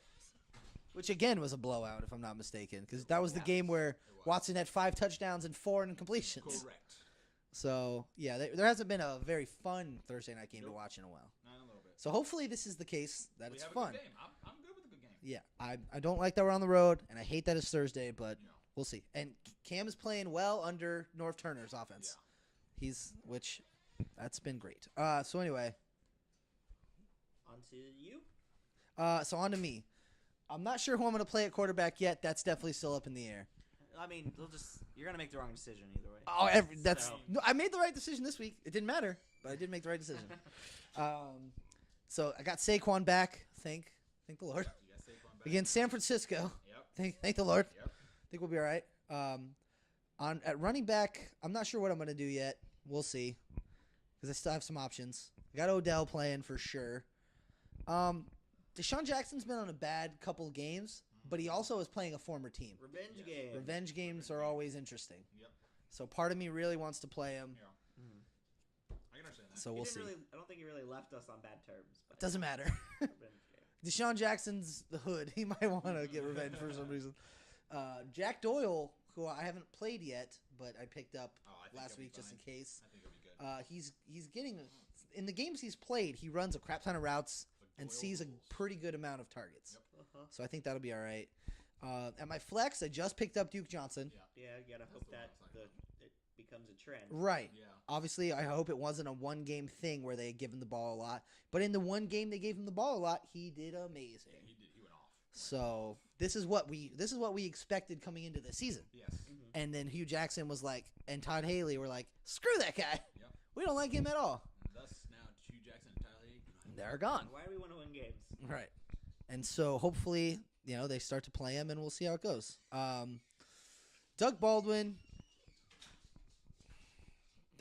Which, again, was a blowout, if I'm not mistaken. Because that was the Yeah. game where was. Watson had 5 touchdowns and 4 incompletions. Correct. So, yeah, there hasn't been a very fun Thursday night game to Nope. watch in a while. Not a little bit. So hopefully this is the case, that We it's have fun. a good game. I'm good with a good game. Yeah, I don't like that we're on the road, and I hate that it's Thursday, but No. we'll see. And Cam is playing well under North Turner's offense. Yeah. That's been great. So anyway, On to you. so on to me. I'm not sure who I'm going to play at quarterback yet. That's definitely still up in the air. I mean, you're gonna make the wrong decision either way. Oh, So- no, I made the right decision this week. It didn't matter, but I did make the right decision. So I got Saquon back. Thank the Lord. You got Saquon back. Against San Francisco. Yep. Thank the Lord. Yep. Think we'll be all right. At running back, I'm not sure what I'm going to do yet. We'll see, because I still have some options. I got Odell playing for sure. Deshaun Jackson's been on a bad couple of games, but he also is playing a former team. Revenge game. Revenge games are always interesting. Yep. So part of me really wants to play him. Yeah. Mhm. I can understand that. So He we'll didn't see. really- I don't think he really left us on bad terms. But Doesn't matter. revenge game. Deshaun Jackson's the hood. He might want to get revenge for some reason. Jack Doyle, who I haven't played yet, but I picked up Oh, I think last he'll be week just in fine. case. I think it'll be good. He's getting in the games he's played. He runs a crap ton of routes Like and Doyle sees a rules. pretty good amount of targets. Yep. Uh-huh. So I think that'll be all right. At my flex, I just picked up Duke Johnson. Yeah. Yeah, you gotta That's hope the one I that was talking it becomes a trend. Right. Yeah. Obviously, I hope it wasn't a one-game thing where they give him the ball a lot. But in the one game they gave him the ball a lot, he did amazing. Yeah, he did. He went off. So this is what we expected coming into the season. Yes. Mhm. And then Hugh Jackson was like, and Todd Haley were like, screw that guy. Yep. We don't like him at all. And thus now Hugh Jackson and Tyler Higbee do not have They're gone. Why do we want to win games? Right. And so hopefully, they start to play him and we'll see how it goes. Doug Baldwin,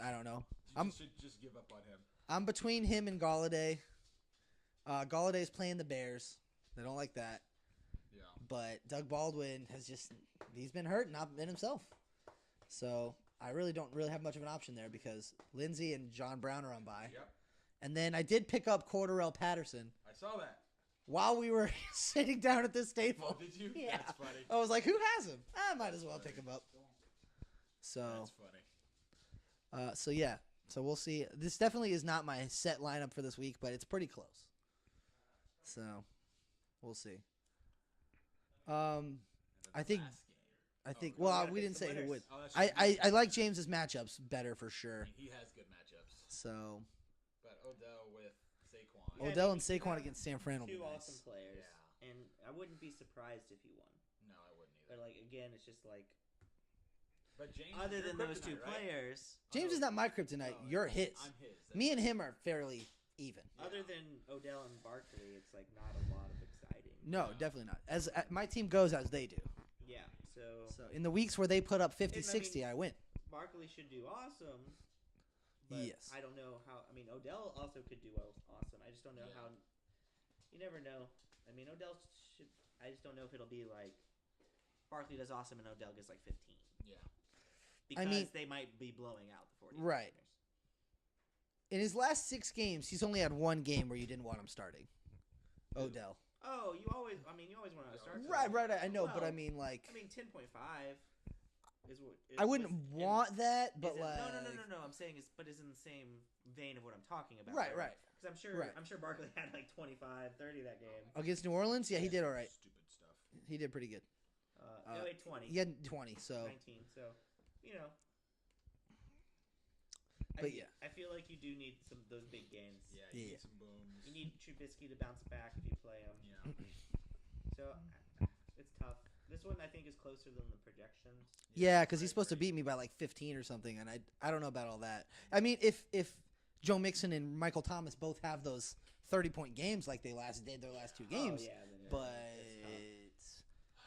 I don't know. You should just give up on him. I'm between him and Galladay. Galladay's playing the Bears. They don't like that. Yeah. But Doug Baldwin he's been hurt, not been himself. So I really don't have much of an option there because Lindsey and John Brown are on bye. Yep. And then I did pick up Cordarrelle Patterson I saw that. while we were sitting down at this Oh, table. did you? Yeah. That's funny. I was like, who has him? I might as well pick him up. So, That's funny. so yeah. So we'll see. This definitely is not my set lineup for this week, but it's pretty close. So, we'll see. And then I the think- last game. I think. we Well, gotta we pick didn't some say who winners. would. Oh, that's true. I like James's matchups better for I sure. mean, he has good matchups. So But Odell with Saquon. Yeah, Odell I and think Saquon against San Fran will be Two awesome nice. players. Yeah. And I wouldn't be surprised if he won. No, I wouldn't But either. like again, it's just like But James, other is your than those two kryptonite, right? players, James is not my kryptonite. Oh, You're his. I'm his. Me and him are fairly even. other than Odell and Barkley, it's like not a lot of exciting. No, definitely not. As my team goes as they do. Yeah. So So in the weeks where they put up 50, And, I 60, I win. Barkley should do awesome. But Yes. I don't know how. I mean, Odell also could do awesome. I just don't know how. You never know. I mean, Odell should. I just don't know if it'll be like Barkley does awesome and Odell gets like 15. Yeah. Because they might be blowing out the 49ers. Right. In his last 6 games, he's only had one game where you didn't want him starting. Odell. Oh, you always want to start. Right. I know, but Well, I mean, like, 10.5 is what. I wouldn't want that, but like, No. I'm saying is in the same vein of what I'm talking about. Right. Because I'm sure Barkley had like 25, 30 that game. Against New Orleans, yeah, he did all right. Stupid stuff. He did pretty good. No, 20. He had 20, so 19. So, you know. But yeah. I feel like you do need some those big games. Yeah, you Yeah. need some booms. You need Trubisky to bounce back if you play him. Yeah. So it's tough. This one I think is closer than the projections. yeah, because he's supposed to beat me by like 15 or something, and I don't know about all that. I mean, if Joe Mixon and Michael Thomas both have those 30-point games like they did their last 2 games, Oh, yeah, then but it's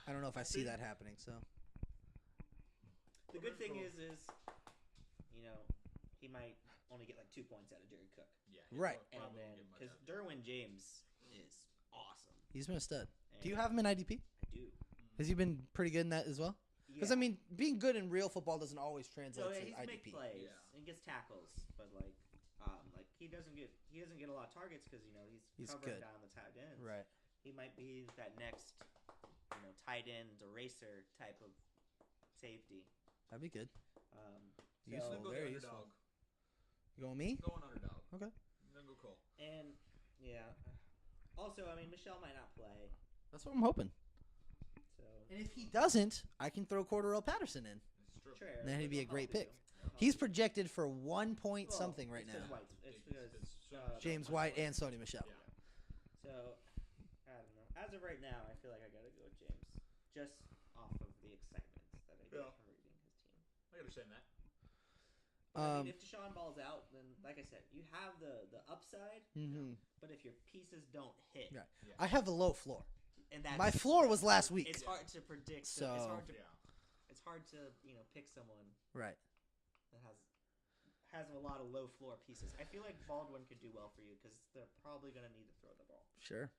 I don't know if I see that happening. So the good thing is you know, he might only get like 2 points out of Jared Cook. Yeah. Right. And then because Derwin James is awesome. he's been a stud. And Do you have him in IDP? I do. Has he been pretty good in that as well? Because Yeah. I mean, being good in real football doesn't always translate So to he's make IDP. plays Yeah. and gets tackles, but like he doesn't get a lot of targets because he's covering good. down the tight ends. Right. He might be that next tight end eraser type of safety. That'd be good. Useful. So, Go very the useful. underdog. You going me? Going underdog. Okay. Then go Cole. And yeah, also I mean Michelle might not play, That's what I'm hoping. so And if he doesn't, I can throw Cordarrelle Patterson in. It's true. sure. Then he'd but be a they'll great help pick. you. They'll help He's you. projected for 1 point Well, something right it's now. 'cause White's, it's because James White and Sony Michelle. Yeah. So I don't know. As of right now, I feel like I gotta go with James, just off of the excitement that I get Yeah. from reading his team. I understand that. But, I mean, if Deshaun balls out, then like I said, you have the upside. Mm-hmm. But if your pieces don't hit, Right. Yeah. I have the low floor. and that's My floor was last week. It's hard to predict. So- It's hard to pick someone Right. that has a lot of low floor pieces. I feel like Baldwin could do well for you because they're probably gonna need to throw the ball. Sure.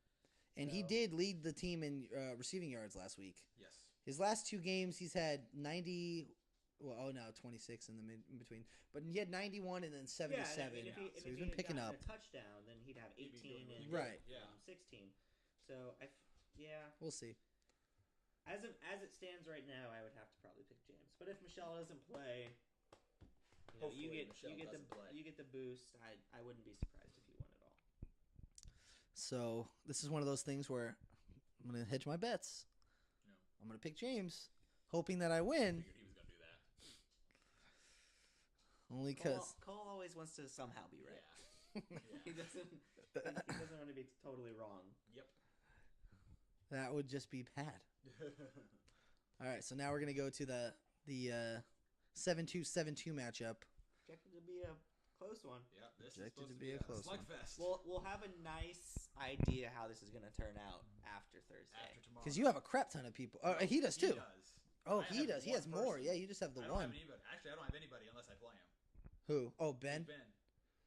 And he So- did lead the team in receiving yards last week. Yes. His last 2 games, he's had 90. Well, no, 26 in the in between. But he had 91 and then 77. Yeah, and I mean, So he's been picking up. a touchdown, then he'd have He'd be 18 doing really and good. Right. Yeah. 16. So We'll see. as it stands right now, I would have to probably pick James. But if Michelle doesn't play, Hopefully you Michelle get doesn't play. you get the boost. I wouldn't be surprised if you won it all. So this is one of those things where I'm going to hedge my bets. Yeah. I'm going to pick James, hoping that I win. Figured he was gonna do that. Only because Cole always wants to somehow be right. Yeah. He doesn't want to be totally wrong. Yep. that would just be bad. All right, so now we're going to go to the 7-2-7-2 matchup. Projected to be a close one. Yeah. This Projected is supposed to be a close one. slugfest. We'll have a nice idea how this is going to turn out after Thursday. After tomorrow. Because you have a crap ton of people. He does too. Oh, I he have does. He one has more. person. Yeah, you just have the I don't one. have anybody. Actually, I don't have anybody unless I play him. Who? Oh, Ben. Ben.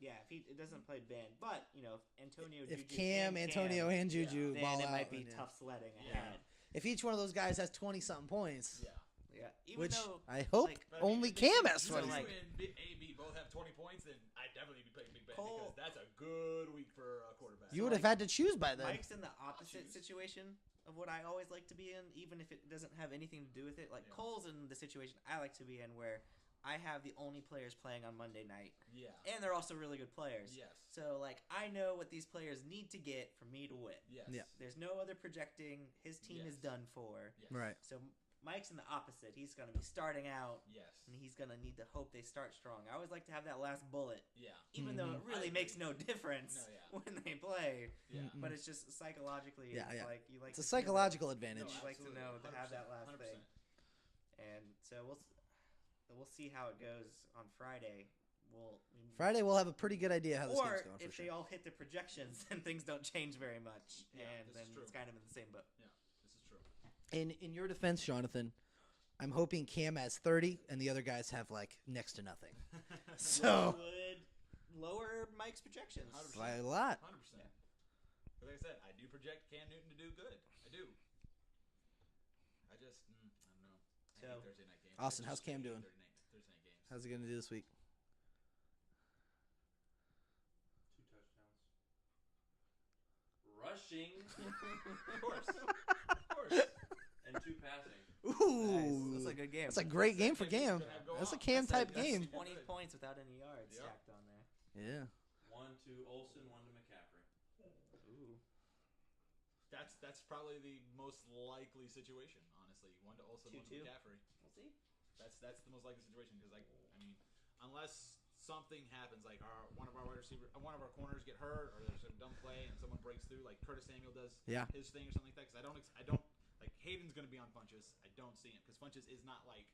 Yeah, if he doesn't play Ben, but if Antonio, If Juju, Cam, and Antonio, Cam, and Juju then ball it out, might be then, yeah. tough sledding Yeah. ahead. If each one of those guys has 20-something points, Yeah. Yeah, even which though I hope like, But I mean, only if Cam you has 20. like- and AB both have 20 points, then I'd definitely be picking Big Ben Cole- because that's a good week for a quarterback. You would have had to choose by then. Mike's in the opposite choose. situation of what I always like to be in, even if it doesn't have anything to do with it. Like Yeah. Cole's in the situation I like to be in, where I have the only players playing on Monday night, Yeah. and they're also really good players. Yes. So like I know what these players need to get for me to win. Yes. Yeah. There's no other projecting. His team is Yes. done for. Yes. Right. So Mike's in the opposite. He's going to be starting out, Yes. and he's going to need to hope they start strong. I always like to have that last bullet, Yeah. even though it I really agree. makes no difference No, yeah. when they play. Yeah. Mm-mm. But it's just psychologically, Yeah, it's yeah. like you like It's a to feel psychological No, advantage. I'd like to absolutely. know to have that last 100%. thing. And so we'll see how it goes on Friday Friday we'll have a pretty good idea how this game's going. Or if For they sure. all hit the projections, then things don't change very much, and this then is true. it's kind of in the same boat. Yeah, this is true. In your defense, Jonathan, I'm hoping Cam has 30 and the other guys have like next to nothing. So Would lower Mike's projections. 100%. by a lot. 100%. But like I said, I do project Cam Newton to do good. I do. I just, I don't know. I So, hate Thursday night games. Austin, I how's just Cam hate doing? Thursday night games. How's he gonna do this week? 2 touchdowns. Rushing Of course. Of course. and 2 passing. Ooh, That's a good game. that's a great game for Cam. Go That's a off. Cam type That's game. super 20 good. points without any yards Yep. stacked on there. Yeah. 1 to Olsen, 1 to McCaffrey. Ooh. That's probably the most likely situation, honestly. 1 to Olsen, 1 to 2-2. McCaffrey. We'll see. That's the most likely situation because, like, I mean, unless something happens, like one of our wide receiver, one of our corners get hurt, or there's a dumb play and someone breaks through, like Curtis Samuel does Yeah. his thing or something like that. Because I don't like Hayden's going to be on Funches. I don't see him because Funches is not like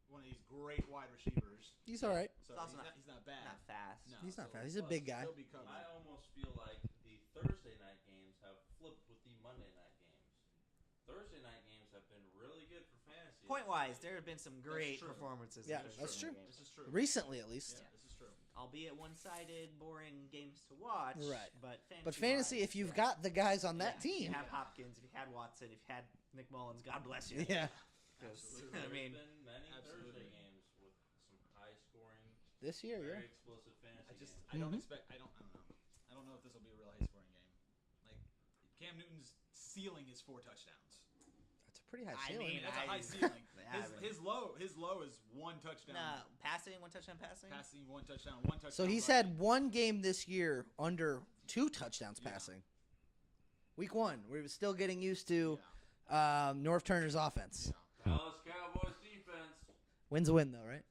one of these great wide receivers. He's all right. So It's also he's not bad. Not fast. No, He's not so fast. He's a plus big guy. He'll be covered. I almost feel like the Thursday night games have flipped with the Monday night games. Thursday night games have been really good for fantasy. Point wise, there have been some great true. performances. Yeah, in that's Thursday true. night games. This is true. Recently, at least. Yeah, this is true. Albeit one-sided, boring games to watch. Right. But fantasy. But fantasy, if you've got the guys on that If team, you have Hopkins, if you had Watson, if you had Nick Mullins, God bless you. yeah. 'Cause, Absolutely. I mean, There's been many absolutely. Thursday games with some high scoring, This year, very yeah. explosive fantasy I just games. I don't Mhm. expect I don't know. I don't know if this will be a real high scoring game. Like Cam Newton's ceiling is 4 touchdowns. That's a pretty high I ceiling. mean, That's a I- high ceiling. Yeah, I mean- His low is 1 touchdown. nah, passing, one touchdown passing. Passing 1 touchdown, 1 touchdown. So he's rushing. had one game this year under 2 touchdowns Yeah. passing. Week 1, we were still getting used to Yeah. North Turner's offense. Yeah. Dallas Cowboys defense. Win's a win, though, right?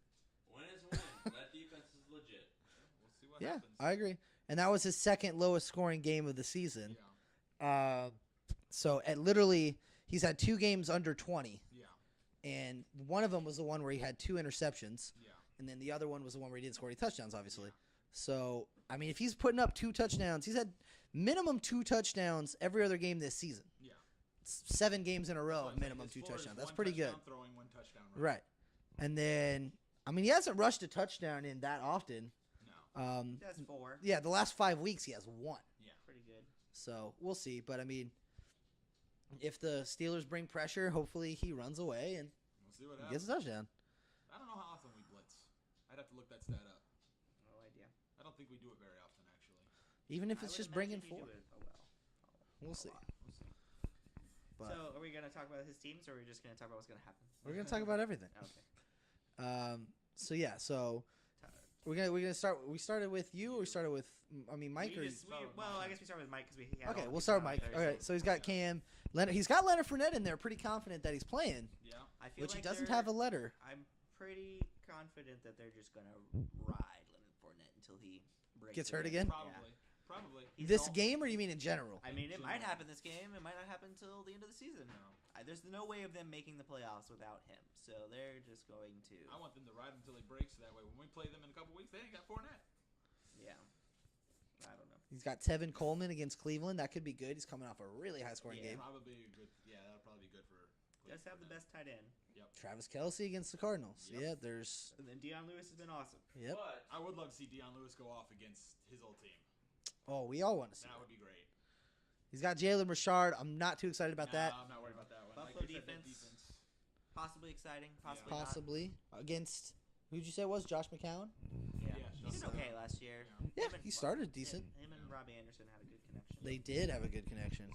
Win is a win. That defense is legit. We'll see what Yeah, happens. I agree. And that was his second lowest scoring game of the season. Yeah. So at literally, he's had 2 games under 20, Yeah. and one of them was the one where he had 2 interceptions, Yeah. and then the other one was the one where he didn't score any touchdowns, obviously. Yeah. So I mean, if he's putting up 2 touchdowns, he's had minimum 2 touchdowns every other game this season. Yeah. It's 7 games in a row, That's what I'm minimum saying. 2 His floor is touchdowns. That's 1 pretty good. touchdown Throwing 1 touchdown. Right. And then, I mean, he hasn't rushed a touchdown in that often. No. That's 4. Yeah, the last 5 weeks he has 1. Yeah. Pretty good. So we'll see. But I mean, if the Steelers bring pressure, hopefully he runs away and We'll see what gets happens. a touchdown. I don't know how often we blitz. I'd have to look that stat up. No idea. I don't think we do it very often, actually. Even if I it's would just bringing imagine you 4. do it a well. We'll see. We'll see. But So, are we going to talk about his teams, or are we just going to talk about what's going to happen? we're going to talk about everything. Okay. So yeah, so we're gonna start. We started with you, or we started with Mike, or Well, I guess we start with Mike because we. Had okay, all we'll the start with people Mike. on All right, Thursday. so he's got Cam, Leonard. He's got Leonard Fournette in there. Pretty confident that he's playing, Yeah. I feel which like he doesn't they're- have a letter. I'm pretty confident that they're just going to ride Leonard Fournette until he breaks Gets it hurt in. again? Probably. Probably. He's This all- game, or you mean in general? I mean, it might General. happen this game. It might not happen until the end of the season. No. There's no way of them making the playoffs without him. So they're just going to. I want them to ride until he breaks, so that way when we play them in a couple weeks, they ain't got Fournette. Yeah. I don't know. He's got Tevin Coleman against Cleveland. That could be good. He's coming off a really high scoring Yeah. game. Probably a good. Yeah, that'll probably be good for. Does have the best tight end. Travis Kelce against the Cardinals. Yep. Yeah, there's. And then Deion Lewis has been awesome. Yep. But I would love to see Deion Lewis go off against his old team. Oh, we all want to see That that. would be great. He's got Jalen Richard. I'm not too excited about that. I'm not worried about that one. Buffalo you said, that defense. Possibly exciting. Possibly Possibly against who'd you say it was Josh McCown? not. Yeah. Yeah, He did Josh okay McCown. last year. Yeah. Yeah, he started decent. Him and Robbie Anderson had a good connection. They did have a good connection.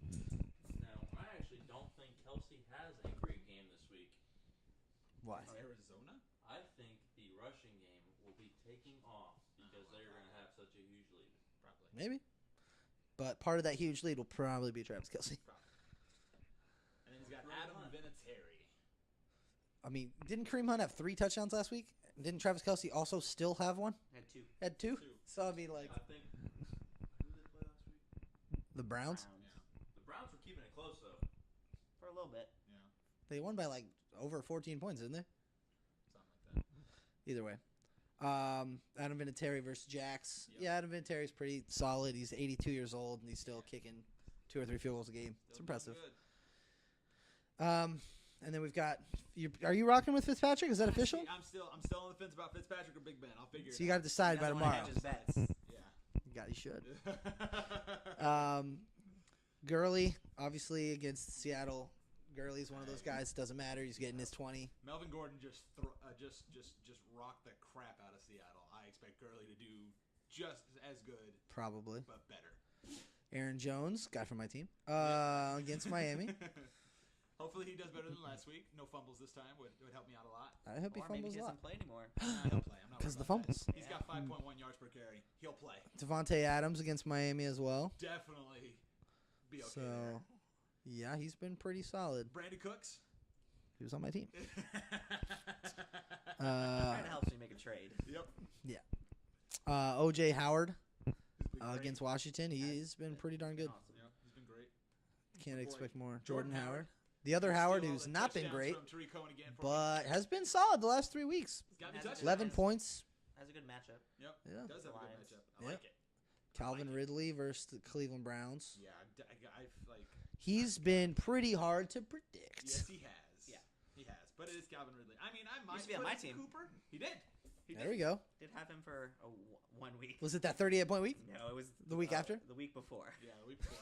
This is true. now, I actually don't think Kelsey has a great game this week. Why? Arizona? I think the rushing game will be taking off because they're going to have such a huge lead. Probably. Maybe. But part of that huge lead will probably be Travis Kelce. Probably. And then he's got Kareem Adam Hunt. Vinatieri. I mean, didn't Kareem Hunt have 3 touchdowns last week? Didn't Travis Kelce also still have one? Had 2. Had 2? 2. So I mean, like I think. Who did they play last week? the Browns, The Browns were keeping it close, though. For a little bit. Yeah. they won by like over 14 points, didn't they? Something like that. Either way. Adam Vinatieri versus Jax. Yep. Yeah, Adam Vinatieri's pretty solid. He's 82 years old and he's still kicking 2 or 3 field goals a game. It's Still doing impressive. good. And then we've got. Are you rocking with Fitzpatrick? Is that official? See, I'm still on the fence about Fitzpatrick or Big Ben. I'll figure it So you got to decide by That's the one tomorrow. that hedges bets. Yeah. You should. Gurley, obviously against Seattle. Gurley's one of those guys. Doesn't matter. He's getting his 20. Melvin Gordon just rocked the crap out of Seattle. I expect Gurley to do just as good, Probably. but better. Aaron Jones, guy from my team, against Miami. Hopefully he does better than last week. No fumbles this time would help me out a lot. I hope he Or maybe fumbles he a lot. doesn't play anymore. He'll play. I'm not Because worried the about that. fumbles. He's got 5.1 yards per carry. He'll play. Devontae Adams against Miami as well. Definitely be okay So, there. yeah, he's been pretty solid. Brandy Cooks. He was on my team. Kind of helps me make a trade. Yep. O.J. Howard He's been great. against Washington. He's been pretty darn good. Awesome. Yep, he's been great. Can't Boy. expect more. Jordan Jordan Howard. Howard. The other Steal Howard all who's the not been touchdowns great, from Tariq Cohen again for me. but has been solid the last 3 weeks. Got me Has a touchdowns. 11 Has- points. Has a good matchup. Yep. Yeah. Does have a good Lions. matchup. I Yeah. like it. Calvin like it. Ridley versus the Cleveland Browns. Yeah, I like. He's been pretty hard to predict. Yes, he has. Yeah. He has. But it is Calvin Ridley. I mean, I might Used to be on put my it to team. Cooper. He did. There we go. Did have him for 1 week. Was it that 38-point week? No, it was The week after? The week before. Yeah, the week before.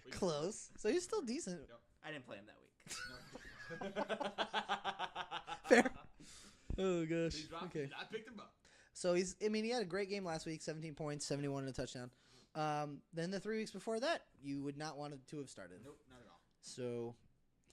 Week Close. So he's still decent. I didn't play him that week. Fair. Oh gosh. He dropped, Okay. I picked him up. So he had a great game last week, 17 points, 71 and a touchdown. Then the 3 weeks before that, you would not want to have started. Nope, not at all. So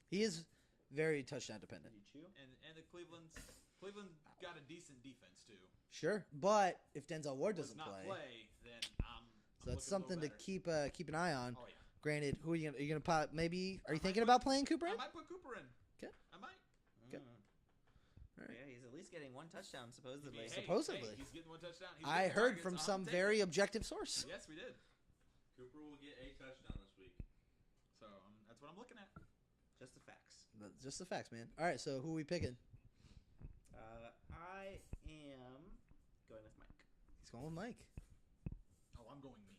he is very touchdown dependent. Did you? And the Cleveland got a decent defense too. Sure, but if Denzel Ward Does doesn't not play, then I'm so that's looking a something to little keep an eye on. better. Oh yeah. Granted, who are you gonna pop? Maybe are you I might thinking put- about playing Cooper? I in? might put Cooper in. 'Kay. I might. Okay. All right. Yeah, he's at least getting 1 touchdown supposedly. Hey, Supposedly. hey, he's getting 1 touchdown. He's I getting heard targets. from I'm some taking very it. objective source. Yes, we did. Cooper will get a touchdown this week. So that's what I'm looking at. Just the facts. That's just the facts, man. All right, so who are we picking? I am going with Mike. He's going with Mike. Oh, I'm going me.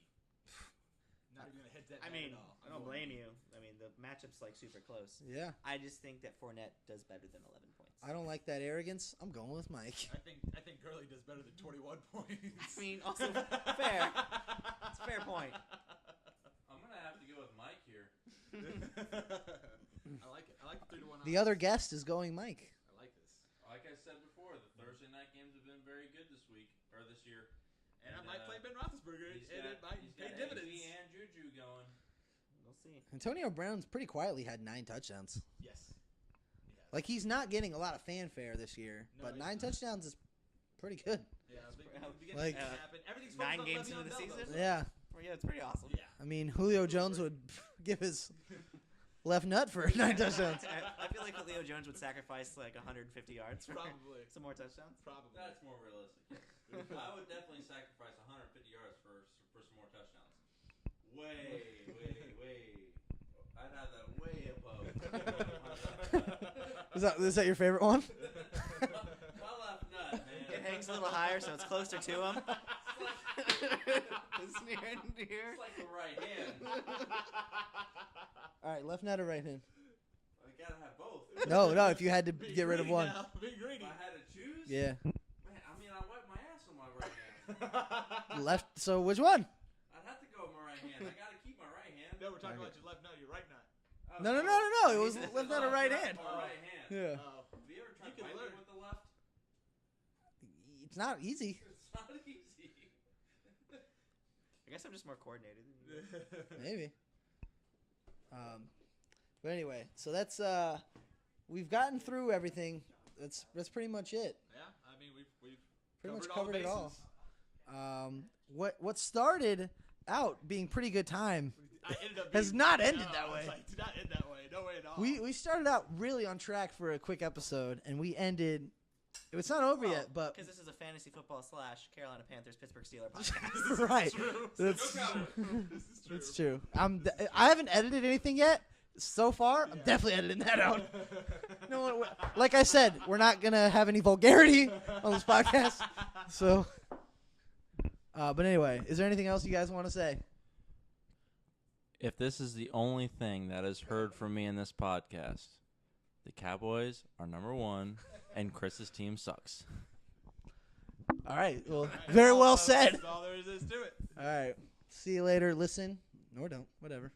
Not even gonna head that. I bad mean, at all. I don't blame you. I mean, the matchup's like super close. Yeah, I just think that Fournette does better than 11 points. I don't like that arrogance. I'm going with Mike. I think Gurley does better than 21 points. I mean, also fair. It's a fair point. I'm gonna have to go with Mike here. I like it. I like the 3-1. The other guest is going Mike. I like this. Like I said before, the Thursday night games have been very good this week or this year. And I And, might play Ben Roethlisberger, He's and it might he's pay got dividends. AB and Juju going. We'll see. Antonio Brown's pretty quietly had 9 touchdowns. Yes. He has. Like he's not getting a lot of fanfare this year, No, but he's 9 not. touchdowns is pretty good. Yeah, Like- everything's 9 focused on games Le'Veon into the Bell, season? though. Yeah, Well, yeah, it's pretty awesome. Yeah. I mean Julio Jones would give his left nut for 9 touchdowns. I feel like Leo Jones would sacrifice like 150 yards for Probably. some more touchdowns. Probably. That's more realistic. I would definitely sacrifice 150 yards for some more touchdowns. Way. I'd have that way above. Is that your favorite one? My left nut, man. It hangs a little higher, so it's closer to him. It's near and dear. It's like the right hand. All right, left nut or right hand? I gotta have both. No, if you had to Be get rid of greedy one. now. Be If greedy. I had to choose, Yeah, man, I mean, I wipe my ass on my right hand. left. So which one? I'd have to go with my right hand. I gotta keep my right hand. No, we're talking Okay. about your left nut, your right nut. Oh, No. It was He's- left nut or right hand. My right hand. Yeah, Oh. Have you ever tried You can biting learn. with the left? it's not easy. It's not easy. I guess I'm just more coordinated. Maybe. But anyway, so that's we've gotten through everything. That's pretty much it. Yeah, I mean we've Pretty much covered covered it all. bases. What started out being pretty good time. I ended up Has being- not ended no, that it's way. Like, did not end that way. No way at all. We started out really on track for a quick episode, and we ended. It's not over yet, but Because this is a fantasy football / Carolina Panthers Pittsburgh Steelers podcast. right. True. That's This is true. it's true. I haven't edited anything yet. So far, I'm Yeah. definitely editing that out. No, like I said, we're not gonna have any vulgarity on this podcast. So, but anyway, is there anything else you guys want to say? If this is the only thing that is heard from me in this podcast, the Cowboys are number 1, and Chris's team sucks. All right. Well, very well said. That's all there is to it. All right. See you later. Listen or don't. Whatever.